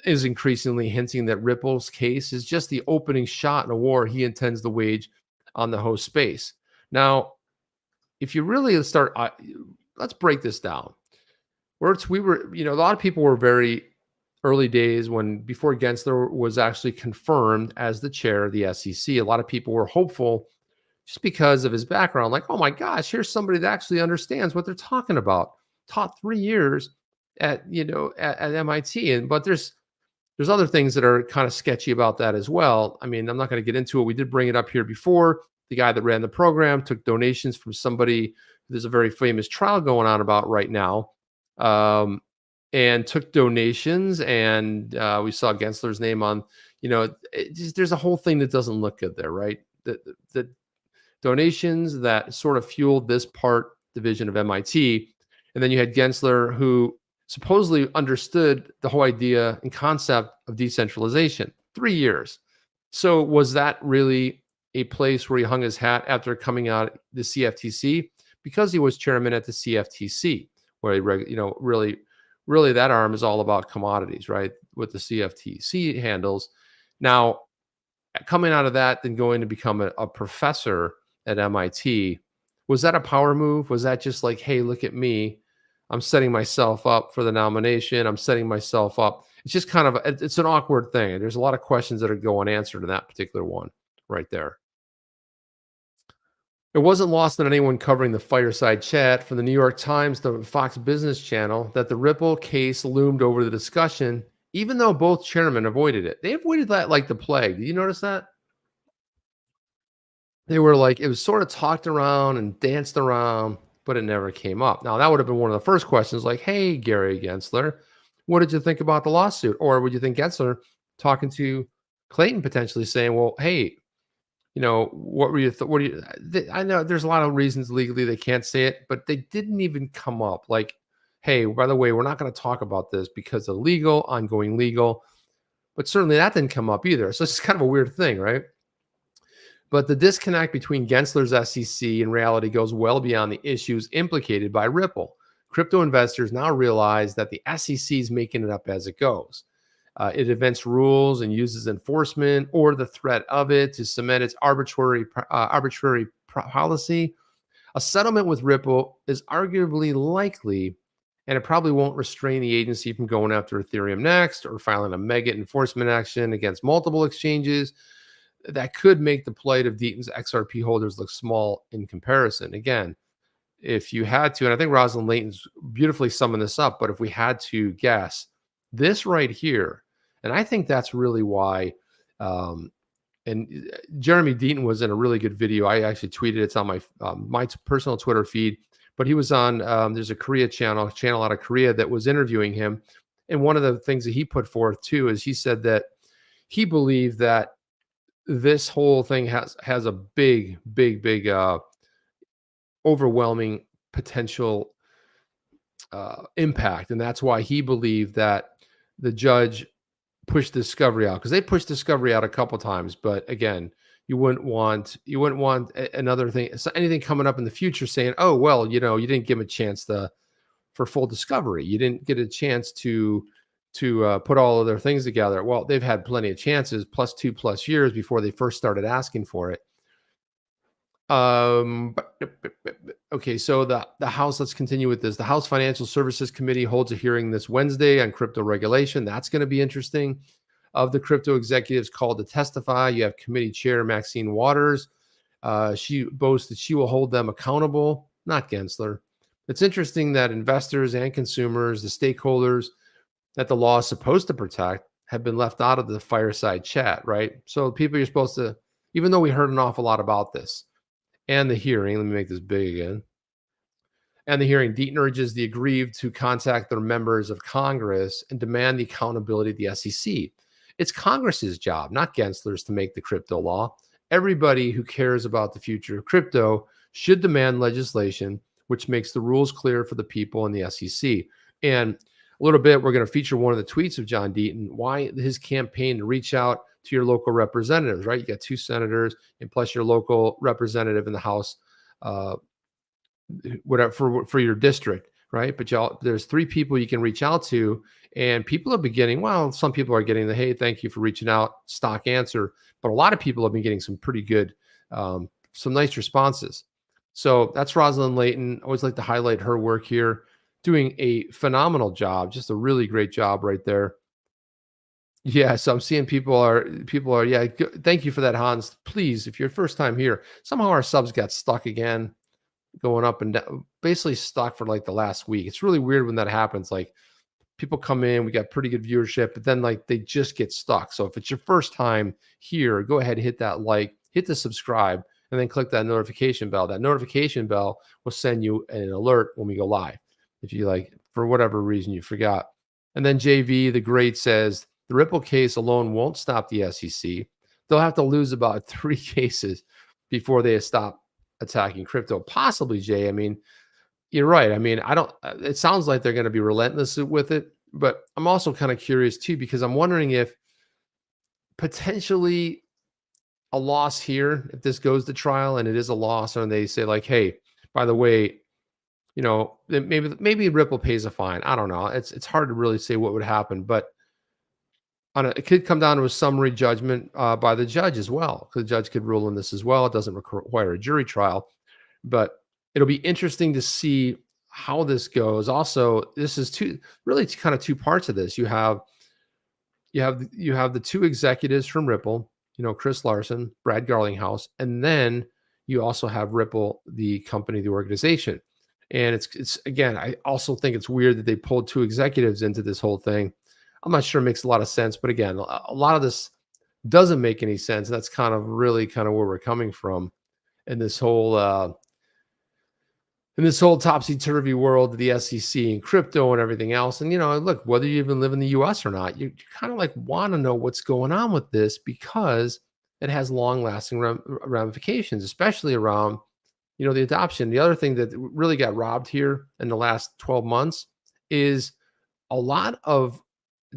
[SPEAKER 1] is increasingly hinting that Ripple's case is just the opening shot in a war he intends to wage on the host space. Now, if you really start, let's break this down. We were, a lot of people were very early days before Gensler was actually confirmed as the chair of the SEC. A lot of people were hopeful just because of his background, like, oh my gosh, here's somebody that actually understands what they're talking about. Taught 3 years at MIT, but there's other things that are kind of sketchy about that as well. I mean, I'm not going to get into it. We did bring it up here before. The guy that ran the program took donations from somebody. There's a very famous trial going on about right now, and took donations. And we saw Gensler's name on, there's a whole thing that doesn't look good there, right? The donations that sort of fueled this division of MIT. And then you had Gensler, who supposedly understood the whole idea and concept of decentralization. 3 years. So was that really a place where he hung his hat after coming out the CFTC? Because he was chairman at the CFTC, where he, really that arm is all about commodities, right? With the CFTC handles. Now, coming out of that, then going to become a professor at MIT, was that a power move? Was that just like, hey, look at me, I'm setting myself up for the nomination, I'm setting myself up? It's just kind of, it's an awkward thing. There's a lot of questions that are go unanswered in that particular one right there. It wasn't lost on anyone covering the fireside chat from the New York Times to Fox Business Channel that the Ripple case loomed over the discussion, even though both chairmen avoided it. They avoided that like the plague. Did you notice that? They were like, it was sort of talked around and danced around, but it never came up. Now, that would have been one of the first questions, like, hey, Gary Gensler, what did you think about the lawsuit? Or would you think Gensler talking to Clayton potentially saying, well, hey, what were you? What do you? I know there's a lot of reasons legally they can't say it, but they didn't even come up. Like, hey, by the way, we're not going to talk about this because of legal, ongoing legal. But certainly that didn't come up either. So it's kind of a weird thing, right? But the disconnect between Gensler's SEC and reality goes well beyond the issues implicated by Ripple. Crypto investors now realize that the SEC is making it up as it goes. It invents rules and uses enforcement or the threat of it to cement its arbitrary policy. A settlement with Ripple is arguably likely, and it probably won't restrain the agency from going after Ethereum next or filing a mega enforcement action against multiple exchanges. That could make the plight of Deaton's XRP holders look small in comparison. Again, if you had to, and I think Roslyn Layton's beautifully summed this up, but if we had to guess, this right here, and I think that's really why, and Jeremy Deaton was in a really good video. I actually tweeted it's on my personal Twitter feed, but he was on, there's a Korea channel out of Korea that was interviewing him. And one of the things that he put forth too is he said that he believed that this whole thing has a big overwhelming potential impact, and that's why he believed that the judge pushed discovery out, because they pushed discovery out a couple times. But again, you wouldn't want another thing, anything coming up in the future saying, oh well, you didn't give him a chance for full discovery, you didn't get a chance to put all of their things together. Well, they've had plenty of chances, plus 2+ years before they first started asking for it. Okay, so the House, let's continue with this. The House Financial Services Committee holds a hearing this Wednesday on crypto regulation. That's going to be interesting. Of the crypto executives called to testify, you have committee chair Maxine Waters. She boasts that she will hold them accountable, not Gensler. It's interesting that investors and consumers, the stakeholders that the law is supposed to protect, have been left out of the fireside chat, right? So people you're supposed to, even though we heard an awful lot about this, and the hearing, let me make this big again. And the hearing, Deaton urges the aggrieved to contact their members of Congress and demand the accountability of the SEC. It's Congress's job, not Gensler's, to make the crypto law. Everybody who cares about the future of crypto should demand legislation which makes the rules clear for the people in the SEC. And a little bit, we're going to feature one of the tweets of John Deaton, why his campaign to reach out to your local representatives, right? You got 2 senators and plus your local representative in the House, whatever for your district, right? But there's 3 people you can reach out to, and people have been getting, well, some people are getting the, hey, thank you for reaching out, stock answer, but a lot of people have been getting some pretty good, some nice responses. So that's Roslyn Layton. I always like to highlight her work here, doing a phenomenal job, just a really great job right there. Yeah, so I'm seeing people are, yeah, thank you for that, Hans. Please, if you're first time here, somehow our subs got stuck again, going up and down, basically stuck for like the last week. It's really weird when that happens. Like people come in, we got pretty good viewership, but then like they just get stuck. So if it's your first time here, go ahead and hit that like, hit the subscribe, and then click that notification bell. That notification bell will send you an alert when we go live, if you like, for whatever reason you forgot. And then JV the Great says, the Ripple case alone won't stop the SEC. They'll have to lose about 3 cases before they stop attacking crypto. Possibly, Jay. I mean, you're right. I mean, it sounds like they're going to be relentless with it, but I'm also kind of curious too, because I'm wondering if potentially a loss here, if this goes to trial and it is a loss, and they say like, hey, by the way, maybe Ripple pays a fine. I don't know. It's hard to really say what would happen, but it could come down to a summary judgment by the judge as well, because the judge could rule on this as well. It doesn't require a jury trial, but it'll be interesting to see how this goes. Also, this is kind of 2 parts of this. You have the 2 executives from Ripple, Chris Larson, Brad Garlinghouse, and then you also have Ripple, the company, the organization. And it's again, I also think it's weird that they pulled 2 executives into this whole thing. I'm not sure it makes a lot of sense, but again, a lot of this doesn't make any sense. That's kind of really kind of where we're coming from in this whole topsy-turvy world of the SEC and crypto and everything else. And look, whether you even live in the US or not, you kind of like want to know what's going on with this, because it has long-lasting ramifications, especially around, the adoption. The other thing that really got robbed here in the last 12 months is a lot of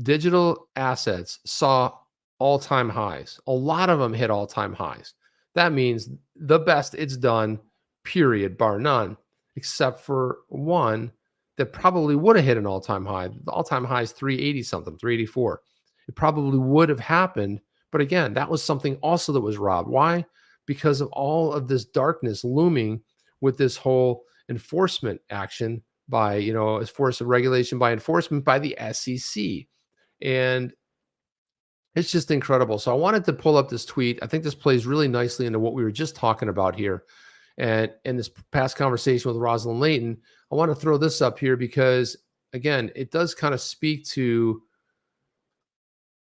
[SPEAKER 1] digital assets saw all-time highs. A lot of them hit all-time highs. That means the best it's done, period, bar none, except for one that probably would have hit an all-time high. The all-time high is 380 something, 384. It probably would have happened. But again, that was something also that was robbed. Why? Because of all of this darkness looming with this whole enforcement action by, as force of regulation by enforcement by the SEC. And it's just incredible. So I wanted to pull up this tweet. I think this plays really nicely into what we were just talking about here. And in this past conversation with Roslyn Layton, I want to throw this up here because, again, it does kind of speak to,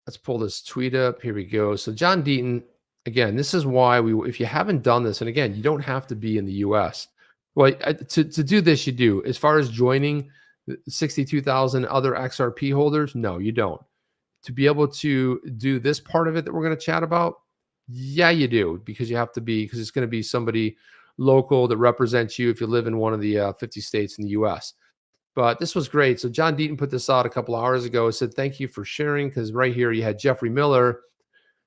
[SPEAKER 1] let's pull this tweet up. Here we go. So John Deaton, again, this is why if you haven't done this, and again, you don't have to be in the US. Well, to do this, you do. As far as joining 62,000 other XRP holders, no, you don't. To be able to do this part of it that we're going to chat about, yeah, you do, because you have to be, because it's going to be somebody local that represents you if you live in one of the 50 states in the US. But this was great. So John Deaton put this out a couple hours ago. It said, thank you for sharing, because right here you had Jeffrey Miller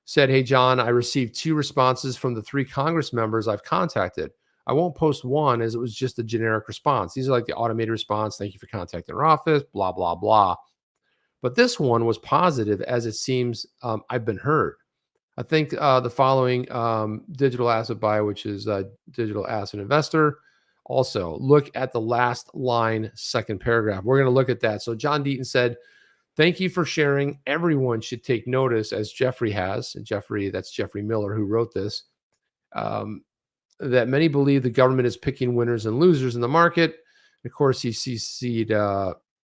[SPEAKER 1] said, hey, John, I received 2 responses from the 3 Congress members I've contacted. I won't post one as it was just a generic response. These are like the automated response. Thank you for contacting our office, blah, blah, blah. But this one was positive, as it seems I've been heard. I think the following digital asset buyer, which is digital asset investor, also look at the last line, second paragraph. We're going to look at that. So John Deaton said, thank you for sharing. Everyone should take notice, as Jeffrey has. And Jeffrey, that's Jeffrey Miller who wrote this, that many believe the government is picking winners and losers in the market. And of course, he CC'd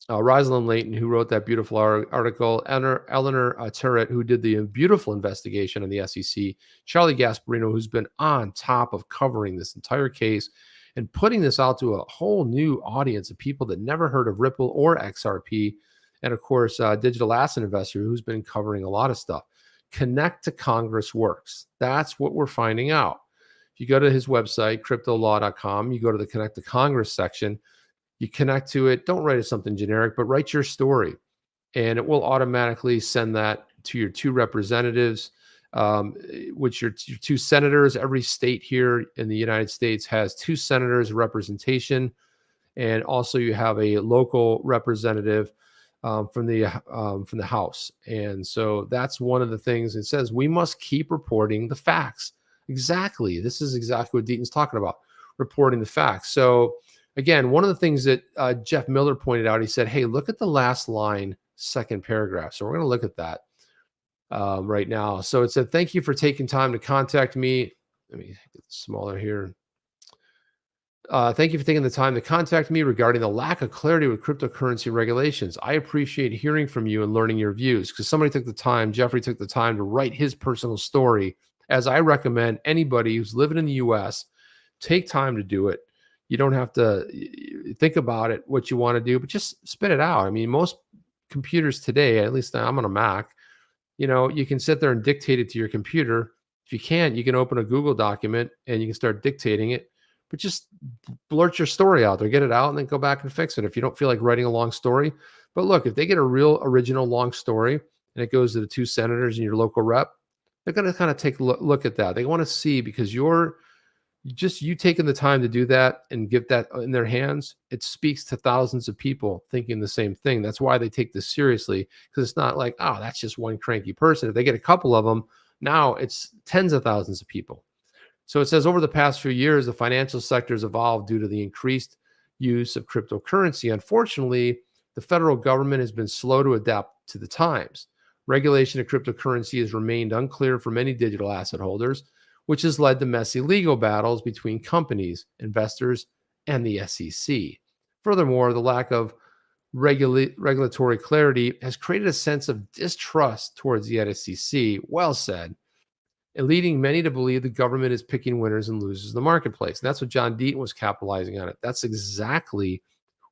[SPEAKER 1] Roslyn Layton, who wrote that beautiful article, Eleanor Turret, who did the beautiful investigation on the SEC, Charlie Gasparino, who's been on top of covering this entire case and putting this out to a whole new audience of people that never heard of Ripple or XRP, and of course, digital asset investor, who's been covering a lot of stuff. Connect to Congress works. That's what we're finding out. If you go to his website, cryptolaw.com, you go to the Connect to Congress section, you connect to it. Don't write it something generic, but write your story, and it will automatically send that to your 2 representatives, which your 2 senators. Every state here in the United States has 2 senators representation, and also you have a local representative from the House. And so that's one of the things it says. We must keep reporting the facts. Exactly. This is exactly what Deaton's talking about, reporting the facts. So again, one of the things that Jeff Miller pointed out, he said, hey, look at the last line, second paragraph. So we're going to look at that right now. So it said, thank you for taking time to contact me. Let me get smaller here. Thank you for taking the time to contact me regarding the lack of clarity with cryptocurrency regulations. I appreciate hearing from you and learning your views, because somebody took the time, Jeffrey took the time to write his personal story. As I recommend anybody who's living in the US, take time to do it. You don't have to think about it, what you want to do, but just spit it out. I mean, most computers today, at least I'm on a Mac, you can sit there and dictate it to your computer. If you can't, you can open a Google document and you can start dictating it, but just blurt your story out there, get it out, and then go back and fix it if you don't feel like writing a long story. But look, if they get a real original long story and it goes to the 2 senators and your local rep, they're going to kind of take a look at that. They want to see, because you taking the time to do that and get that in their hands, it speaks to thousands of people thinking the same thing. That's why they take this seriously, because it's not like, oh, that's just one cranky person. If they get a couple of them, now it's tens of thousands of people. So it says, over the past few years, the financial sector has evolved due to the increased use of cryptocurrency. Unfortunately, the federal government has been slow to adapt to the times. Regulation of cryptocurrency has remained unclear for many digital asset holders, which has led to messy legal battles between companies, investors, and the SEC. Furthermore, the lack of regulatory clarity has created a sense of distrust towards the SEC, well said, and leading many to believe the government is picking winners and losers in the marketplace. And that's what John Deaton was capitalizing on it. That's exactly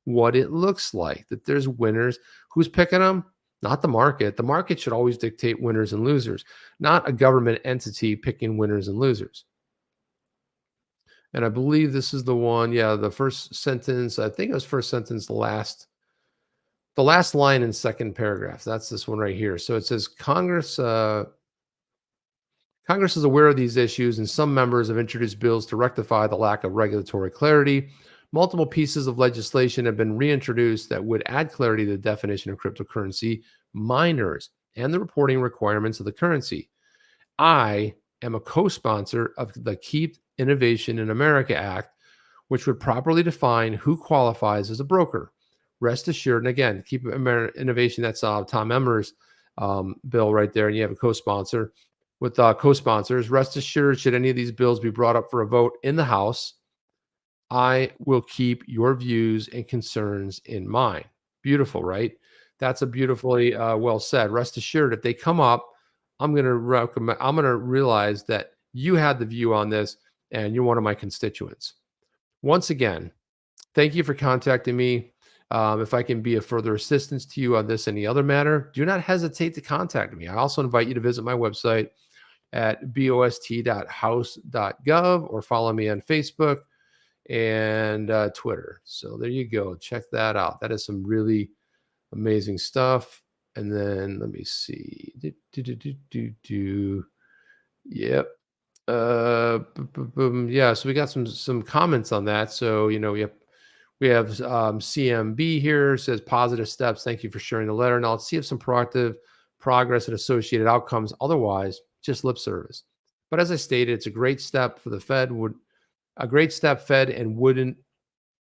[SPEAKER 1] what it looks like, that there's winners. Who's picking them? not the market. The market should always dictate winners and losers, not a government entity picking winners and losers. And I believe this is the one, yeah, the first sentence, I think it was first sentence, the last line in second paragraph. That's this one right here. So it says Congress is aware of these issues, and some members have introduced bills to rectify the lack of regulatory clarity. Multiple pieces of legislation have been reintroduced that would add clarity to the definition of cryptocurrency, miners, and the reporting requirements of the currency. I am a co-sponsor of the Keep Innovation in America Act, which would properly define who qualifies as a broker. Rest assured, and again, Keep Innovation, that's Tom Emmer's bill right there, and you have a co-sponsor with co-sponsors. Rest assured, should any of these bills be brought up for a vote in the House, I will keep your views and concerns in mind. Beautiful, right? That's a beautifully well said. Rest assured, if they come up, I'm going to realize that you had the view on this and you're one of my constituents. Once again, thank you for contacting me. If I can be of further assistance to you on this, any other matter, do not hesitate to contact me. I also invite you to visit my website at bost.house.gov or follow me on Facebook and Twitter. So there you go. Check that out. That is some really amazing stuff. And then let me see. Yep. Yeah. So we got some comments on that. So we have CMB here, says positive steps. Thank you for sharing the letter. Now let's see if some proactive progress and associated outcomes. Otherwise, just lip service. But as I stated, it's a great step for the Fed. A great step Fed and wouldn't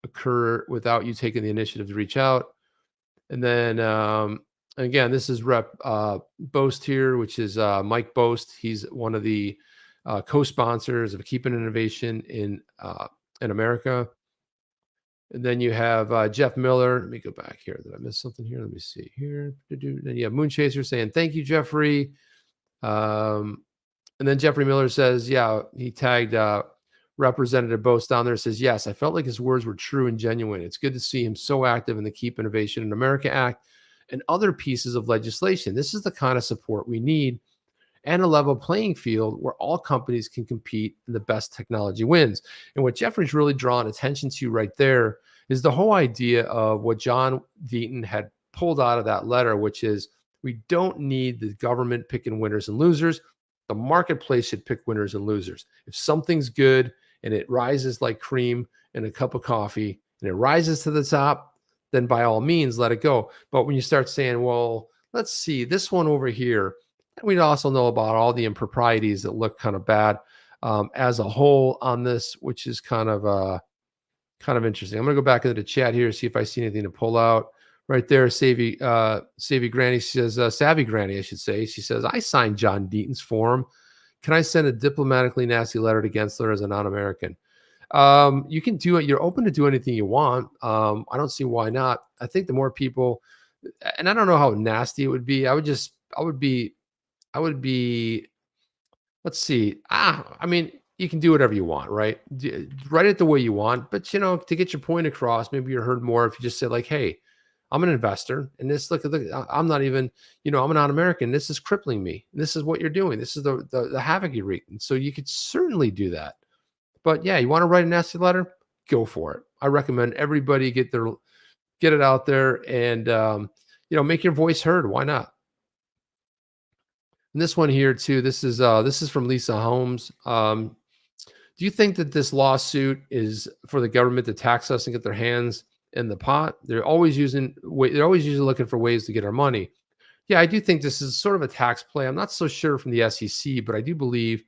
[SPEAKER 1] occur without you taking the initiative to reach out. And then again, this is Rep Boast here, which is Mike Boast. He's one of the co-sponsors of Keeping Innovation in America. And then you have Jeff Miller. Let me go back here. Did I miss something here? Let me see here. Then you have Moonchaser saying, thank you, Jeffrey. And then Jeffrey Miller says, yeah, he tagged Representative Boast down there, says, yes, I felt like his words were true and genuine. It's good to see him so active in the Keep Innovation in America Act and other pieces of legislation. This is the kind of support we need and a level playing field where all companies can compete and the best technology wins. And what Jeffrey's really drawn attention to right there is the whole idea of what John Deaton had pulled out of that letter, which is we don't need the government picking winners and losers. The marketplace should pick winners and losers. If something's good and it rises like cream in a cup of coffee and it rises to the top, then by all means, let it go. But when you start saying, well, let's see this one over here, we also know about all the improprieties that look kind of bad as a whole on this, which is kind of interesting. I'm going to go back into the chat here, see if I see anything to pull out. Right there, Savvy Granny says, Savvy Granny, I should say. She says, I signed John Deaton's form. Can I send a diplomatically nasty letter to Gensler as a non-American? You can do it. You're open to do anything you want. I don't see why not. I think the more people, and I don't know how nasty it would be. I would be, let's see. I mean, you can do whatever you want, right? Write it the way you want. But, to get your point across, maybe you're heard more if you just say like, hey, I'm an investor and this, I'm not even, I'm a non-American. This is crippling me. This is what you're doing. This is the havoc you're wreaking. So you could certainly do that. But yeah, you want to write a nasty letter? Go for it. I recommend everybody get it out there and, make your voice heard. Why not? And this one here too, this is from Lisa Holmes. Do you think that this lawsuit is for the government to tax us and get their hands in the pot? They're always usually looking for ways to get our money. Yeah, I do think this is sort of a tax play. I'm not so sure from the SEC, but I do believe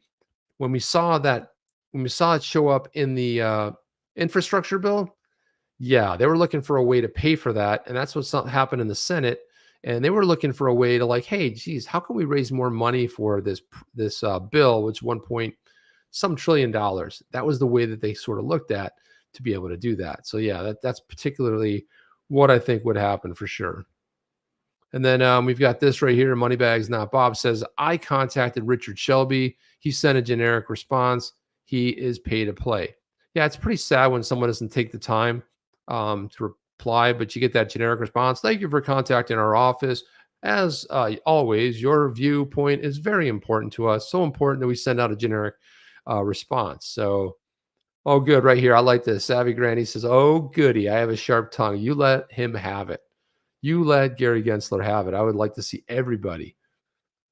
[SPEAKER 1] when we saw it show up in the infrastructure bill, yeah, they were looking for a way to pay for that. And that's what happened in the Senate. And they were looking for a way to hey, geez, how can we raise more money for this bill, which $1 trillion. That was the way that they sort of looked at to be able to do that. So yeah, that's particularly what I think would happen for sure. And then we've got this right here. Moneybags Not Bob says, I contacted Richard Shelby. He sent a generic response. He is pay to play. Yeah, it's pretty sad when someone doesn't take the time to reply, but you get that generic response. Thank you for contacting our office. as always, your viewpoint is very important to us. So important that we send out a generic response. So, oh, good, right here. I like this. Savvy Granny says, "Oh, goody, I have a sharp tongue. You let him have it. You let Gary Gensler have it. I would like to see everybody."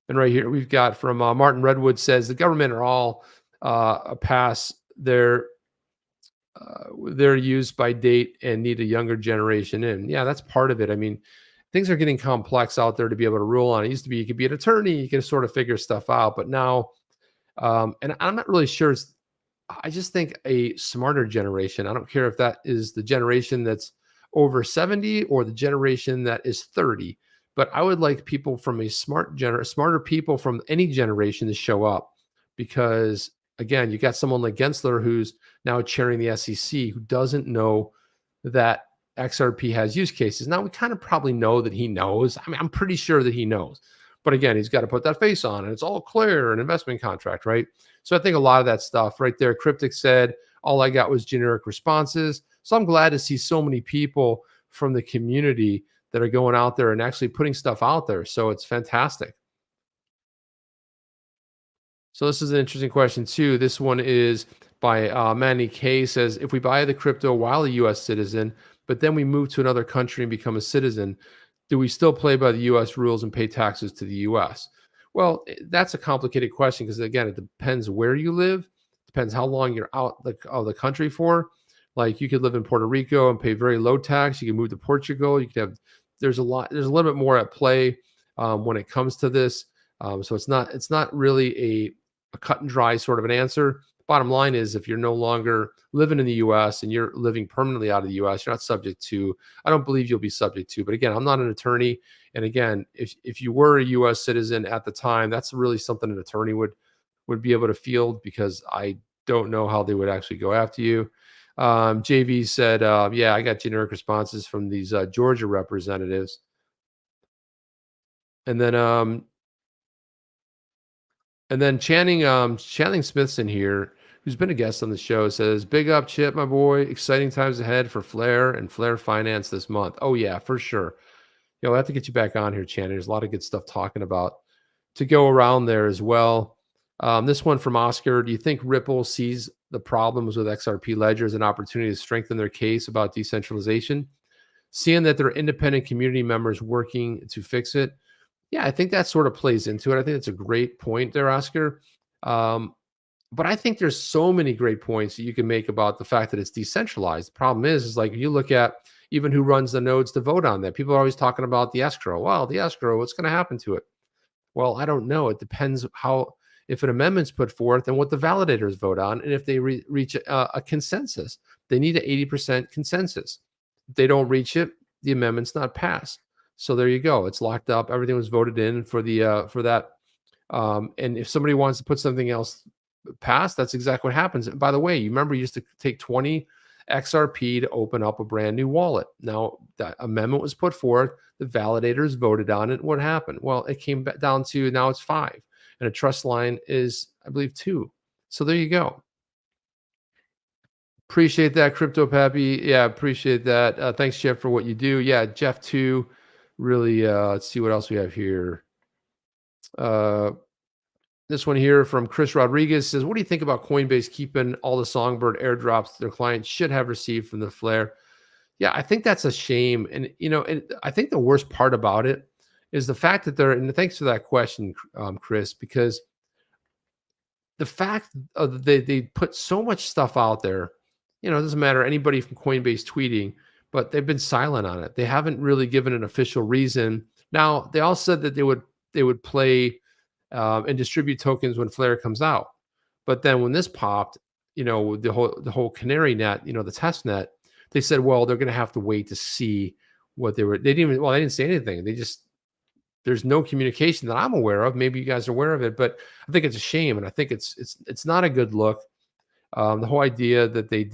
[SPEAKER 1] And right here, we've got from Martin Redwood says the government are all past their use by date and need a younger generation in. Yeah, that's part of it. I mean, things are getting complex out there to be able to rule on. It used to be you could be an attorney, you could sort of figure stuff out, but now, and I'm not really sure. I just think a smarter generation. I don't care if that is the generation that's over 70 or the generation that is 30. But I would like people from a smarter people from any generation to show up because again, you got someone like Gensler who's now chairing the SEC who doesn't know that XRP has use cases. Now we kind of probably know that he knows. I mean, I'm pretty sure that he knows. But again, he's got to put that face on and it's all clear, an investment contract, right? So I think a lot of that stuff right there, Cryptic said, all I got was generic responses. So I'm glad to see so many people from the community that are going out there and actually putting stuff out there. So it's fantastic. So this is an interesting question too. This one is by Manny K says, if we buy the crypto while a US citizen, but then we move to another country and become a citizen, do we still play by the US rules and pay taxes to the US? Well, that's a complicated question because again, it depends where you live, depends how long you're out of the country for. Like you could live in Puerto Rico and pay very low tax. You can move to Portugal. You could have, there's a little bit more at play when it comes to this. So it's not really a cut and dry sort of an answer. Bottom line is if you're no longer living in the US and you're living permanently out of the US, you're not subject to, I don't believe you'll be subject to, but again, I'm not an attorney. And again, if you were a US citizen at the time, that's really something an attorney would be able to field because I don't know how they would actually go after you. JV said, yeah, I got generic responses from these Georgia representatives. And then Channing Smithson here, who's been a guest on the show, says, big up, Chip, my boy. Exciting times ahead for Flare and Flare Finance this month. Oh, yeah, for sure. We'll have to get you back on here, Channing. There's a lot of good stuff talking about to go around there as well. This one from Oscar. Do you think Ripple sees the problems with XRP ledgers an opportunity to strengthen their case about decentralization? Seeing that there are independent community members working to fix it, yeah, I think that sort of plays into it. I think that's a great point there, Oscar. But I think there's so many great points that you can make about the fact that it's decentralized. The problem is like you look at even who runs the nodes to vote on that. People are always talking about the escrow. Well, the escrow, what's going to happen to it? Well, I don't know. It depends if an amendment's put forth and what the validators vote on, and if they reach a consensus. They need an 80% consensus. If they don't reach it, the amendment's not passed. So there you go. It's locked up. Everything was voted in for that. And if somebody wants to put something else past, that's exactly what happens. And by the way, you remember you used to take 20 XRP to open up a brand new wallet. Now that amendment was put forth. The validators voted on it. What happened? Well, it came back down to now it's 5, and a trust line is, I believe, 2. So there you go. Appreciate that, Crypto Pappy. Yeah, appreciate that. Thanks, Jeff, for what you do. Yeah, Jeff too. Really, let's see what else we have here. This one here from Chris Rodriguez says, what do you think about Coinbase keeping all the Songbird airdrops their clients should have received from the Flare? Yeah, I think that's a shame. And, I think the worst part about it is the fact that and thanks for that question, Chris, because the fact that they put so much stuff out there, it doesn't matter anybody from Coinbase tweeting, but they've been silent on it. They haven't really given an official reason. Now, they all said that they would play and distribute tokens when Flare comes out. But then when this popped, the whole Canary net, the test net, they said, well, they're going to have to wait to see what they didn't say anything. There's no communication that I'm aware of. Maybe you guys are aware of it, but I think it's a shame. And I think it's not a good look. The whole idea that they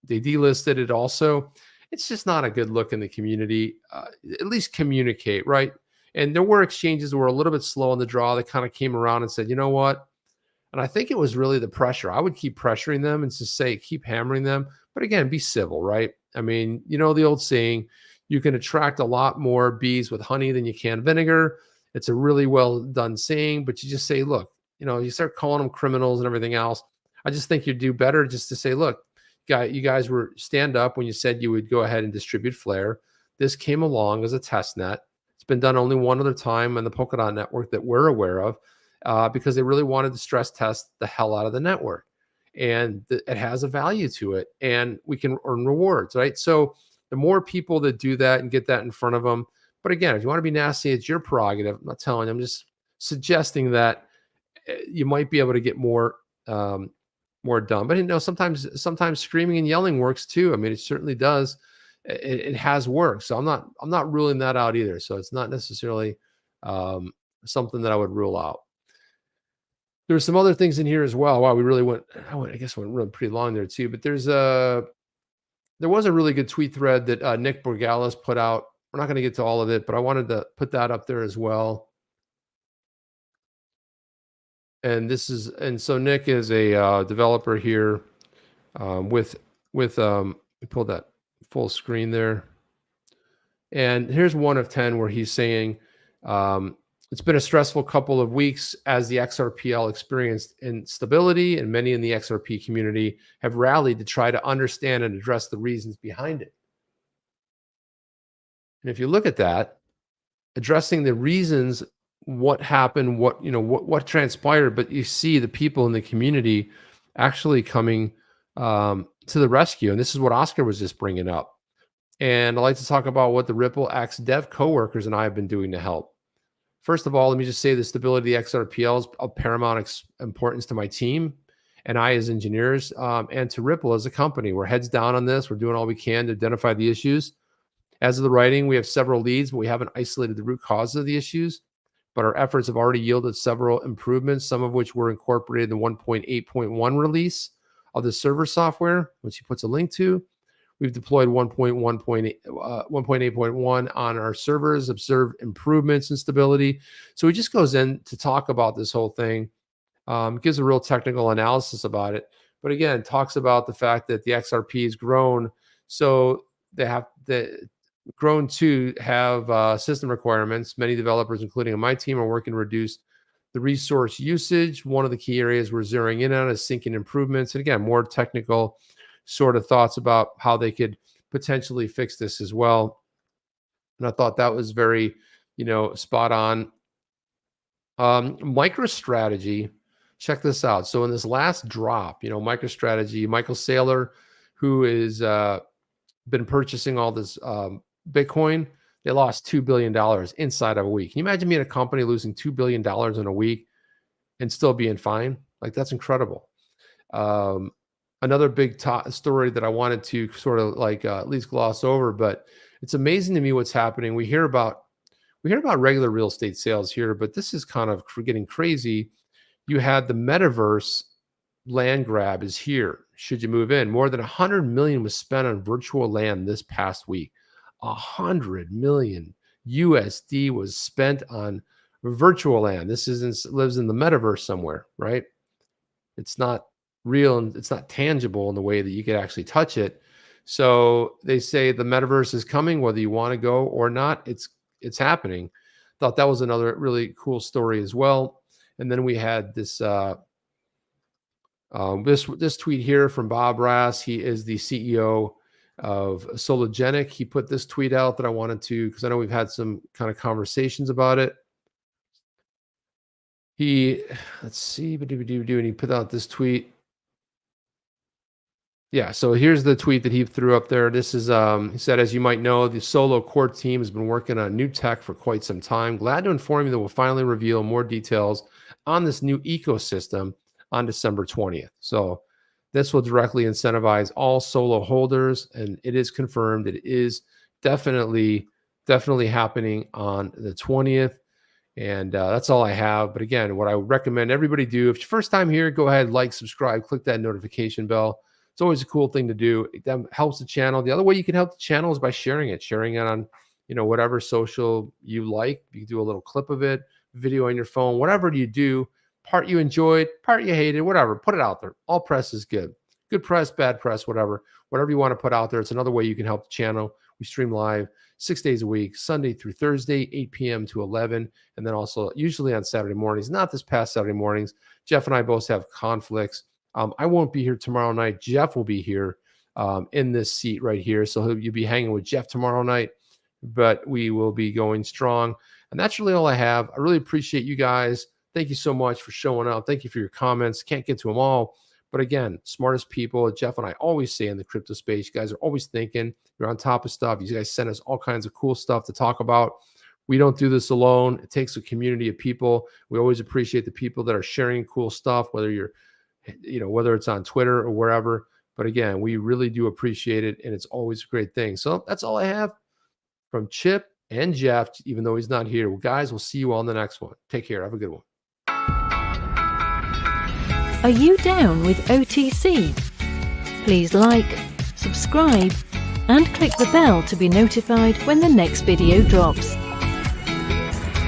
[SPEAKER 1] delisted it also, it's just not a good look in the community. At least communicate, right? And there were exchanges that were a little bit slow on the draw. They kind of came around and said, you know what? And I think it was really the pressure. I would keep pressuring them and just say, keep hammering them. But again, be civil, right? I mean, the old saying, You can attract a lot more bees with honey than you can vinegar. It's a really well done saying, but you just say, look, you start calling them criminals and everything else. I just think you'd do better just to say, look, you guys were stand up when you said you would go ahead and distribute Flare. This came along as a test net. It's been done only one other time on the Polkadot network that we're aware of, because they really wanted to stress test the hell out of the network. And it has a value to it, and we can earn rewards, right? So the more people that do that and get that in front of them. But again, if you want to be nasty, it's your prerogative. I'm not telling you. I'm just suggesting that you might be able to get more done. But sometimes screaming and yelling works too. I mean, it certainly does. It has worked. So I'm not ruling that out either. So it's not necessarily something that I would rule out. There's some other things in here as well. Wow, I guess went really pretty long there too. But there was a really good tweet thread that Nick Borgalis put out. We're not going to get to all of it, but I wanted to put that up there as well. And so Nick is a developer here with pull that full screen there. And here's one of 10 where he's saying, it's been a stressful couple of weeks as the XRPL experienced instability, and many in the XRP community have rallied to try to understand and address the reasons behind it. And if you look at that, addressing the reasons, what happened, what transpired, but you see the people in the community actually coming to the rescue. And this is what Oscar was just bringing up. And I'd like to talk about what the Ripple X dev coworkers and I have been doing to help. First of all, let me just say the stability of the XRPL is of paramount importance to my team and I as engineers, and to Ripple as a company. We're heads down on this. We're doing all we can to identify the issues. As of the writing, we have several leads, but we haven't isolated the root causes of the issues. But our efforts have already yielded several improvements, some of which were incorporated in the 1.8.1 release of the server software, which he puts a link to. We've deployed 1.8.1 on our servers, observed improvements in stability. So he just goes in to talk about this whole thing, gives a real technical analysis about it. But again, talks about the fact that the XRP has grown. So they have grown to have system requirements. Many developers, including on my team, are working to reduce the resource usage. One of the key areas we're zeroing in on is syncing improvements. And again, more technical sort of thoughts about how they could potentially fix this as well. And I thought that was very, spot on. MicroStrategy, check this out. So in this last drop, MicroStrategy, Michael Saylor, who is been purchasing all this Bitcoin, they lost $2 billion inside of a week. Can you imagine being a company losing $2 billion in a week and still being fine? Like, that's incredible. Another big story that I wanted to sort of at least gloss over, but it's amazing to me what's happening. We hear about regular real estate sales here, but this is kind of getting crazy. You had the Meterverse land grab is here. Should you move in? More than 100 million was spent on virtual land this past week. 100 million USD was spent on virtual land. This lives in the metaverse somewhere, right? It's not real and it's not tangible in the way that you could actually touch it. So they say the metaverse is coming, whether you want to go or not. It's happening. Thought that was another really cool story as well. And then we had this this tweet here from Bob Ras. He is the CEO of Sologenic. He put this tweet out that I wanted to, because I know we've had some kind of conversations about it. Let's see, and he put out this tweet. Yeah, so here's the tweet that he threw up there. This is, he said, as you might know, the Solo core team has been working on new tech for quite some time. Glad to inform you that we'll finally reveal more details on this new ecosystem on December 20th. So this will directly incentivize all Solo holders, and it is confirmed. It is definitely happening on the 20th. And that's all I have. But again, what I would recommend everybody do, if it's your first time here, go ahead, like, subscribe, click that notification bell. It's always a cool thing to do. It helps the channel. The other way you can help the channel is by sharing it on, whatever social you like. You can do a little clip of it, video on your phone, whatever you do. Part you enjoyed, part you hated, whatever. Put it out there. All press is good. Good press, bad press, whatever. Whatever you want to put out there. It's another way you can help the channel. We stream live 6 days a week, Sunday through Thursday, 8 p.m. to 11, and then also usually on Saturday mornings. Not this past Saturday mornings. Jeff and I both have conflicts. I won't be here tomorrow night. Jeff will be here in this seat right here. So you'll be hanging with Jeff tomorrow night, but we will be going strong. And that's really all I have. I really appreciate you guys. Thank you so much for showing up. Thank you for your comments. Can't get to them all. But again, smartest people, Jeff and I always say in the crypto space, you guys are always thinking, you're on top of stuff. You guys send us all kinds of cool stuff to talk about. We don't do this alone. It takes a community of people. We always appreciate the people that are sharing cool stuff, whether it's on Twitter or wherever. But again, we really do appreciate it, and it's always a great thing. So that's all I have from Chip and Jeff, even though he's not here. Well, guys, we'll see you all in the next one. Take care. Have a good one.
[SPEAKER 2] Are you down with OTC? Please like, subscribe, and click the bell to be notified when the next video drops.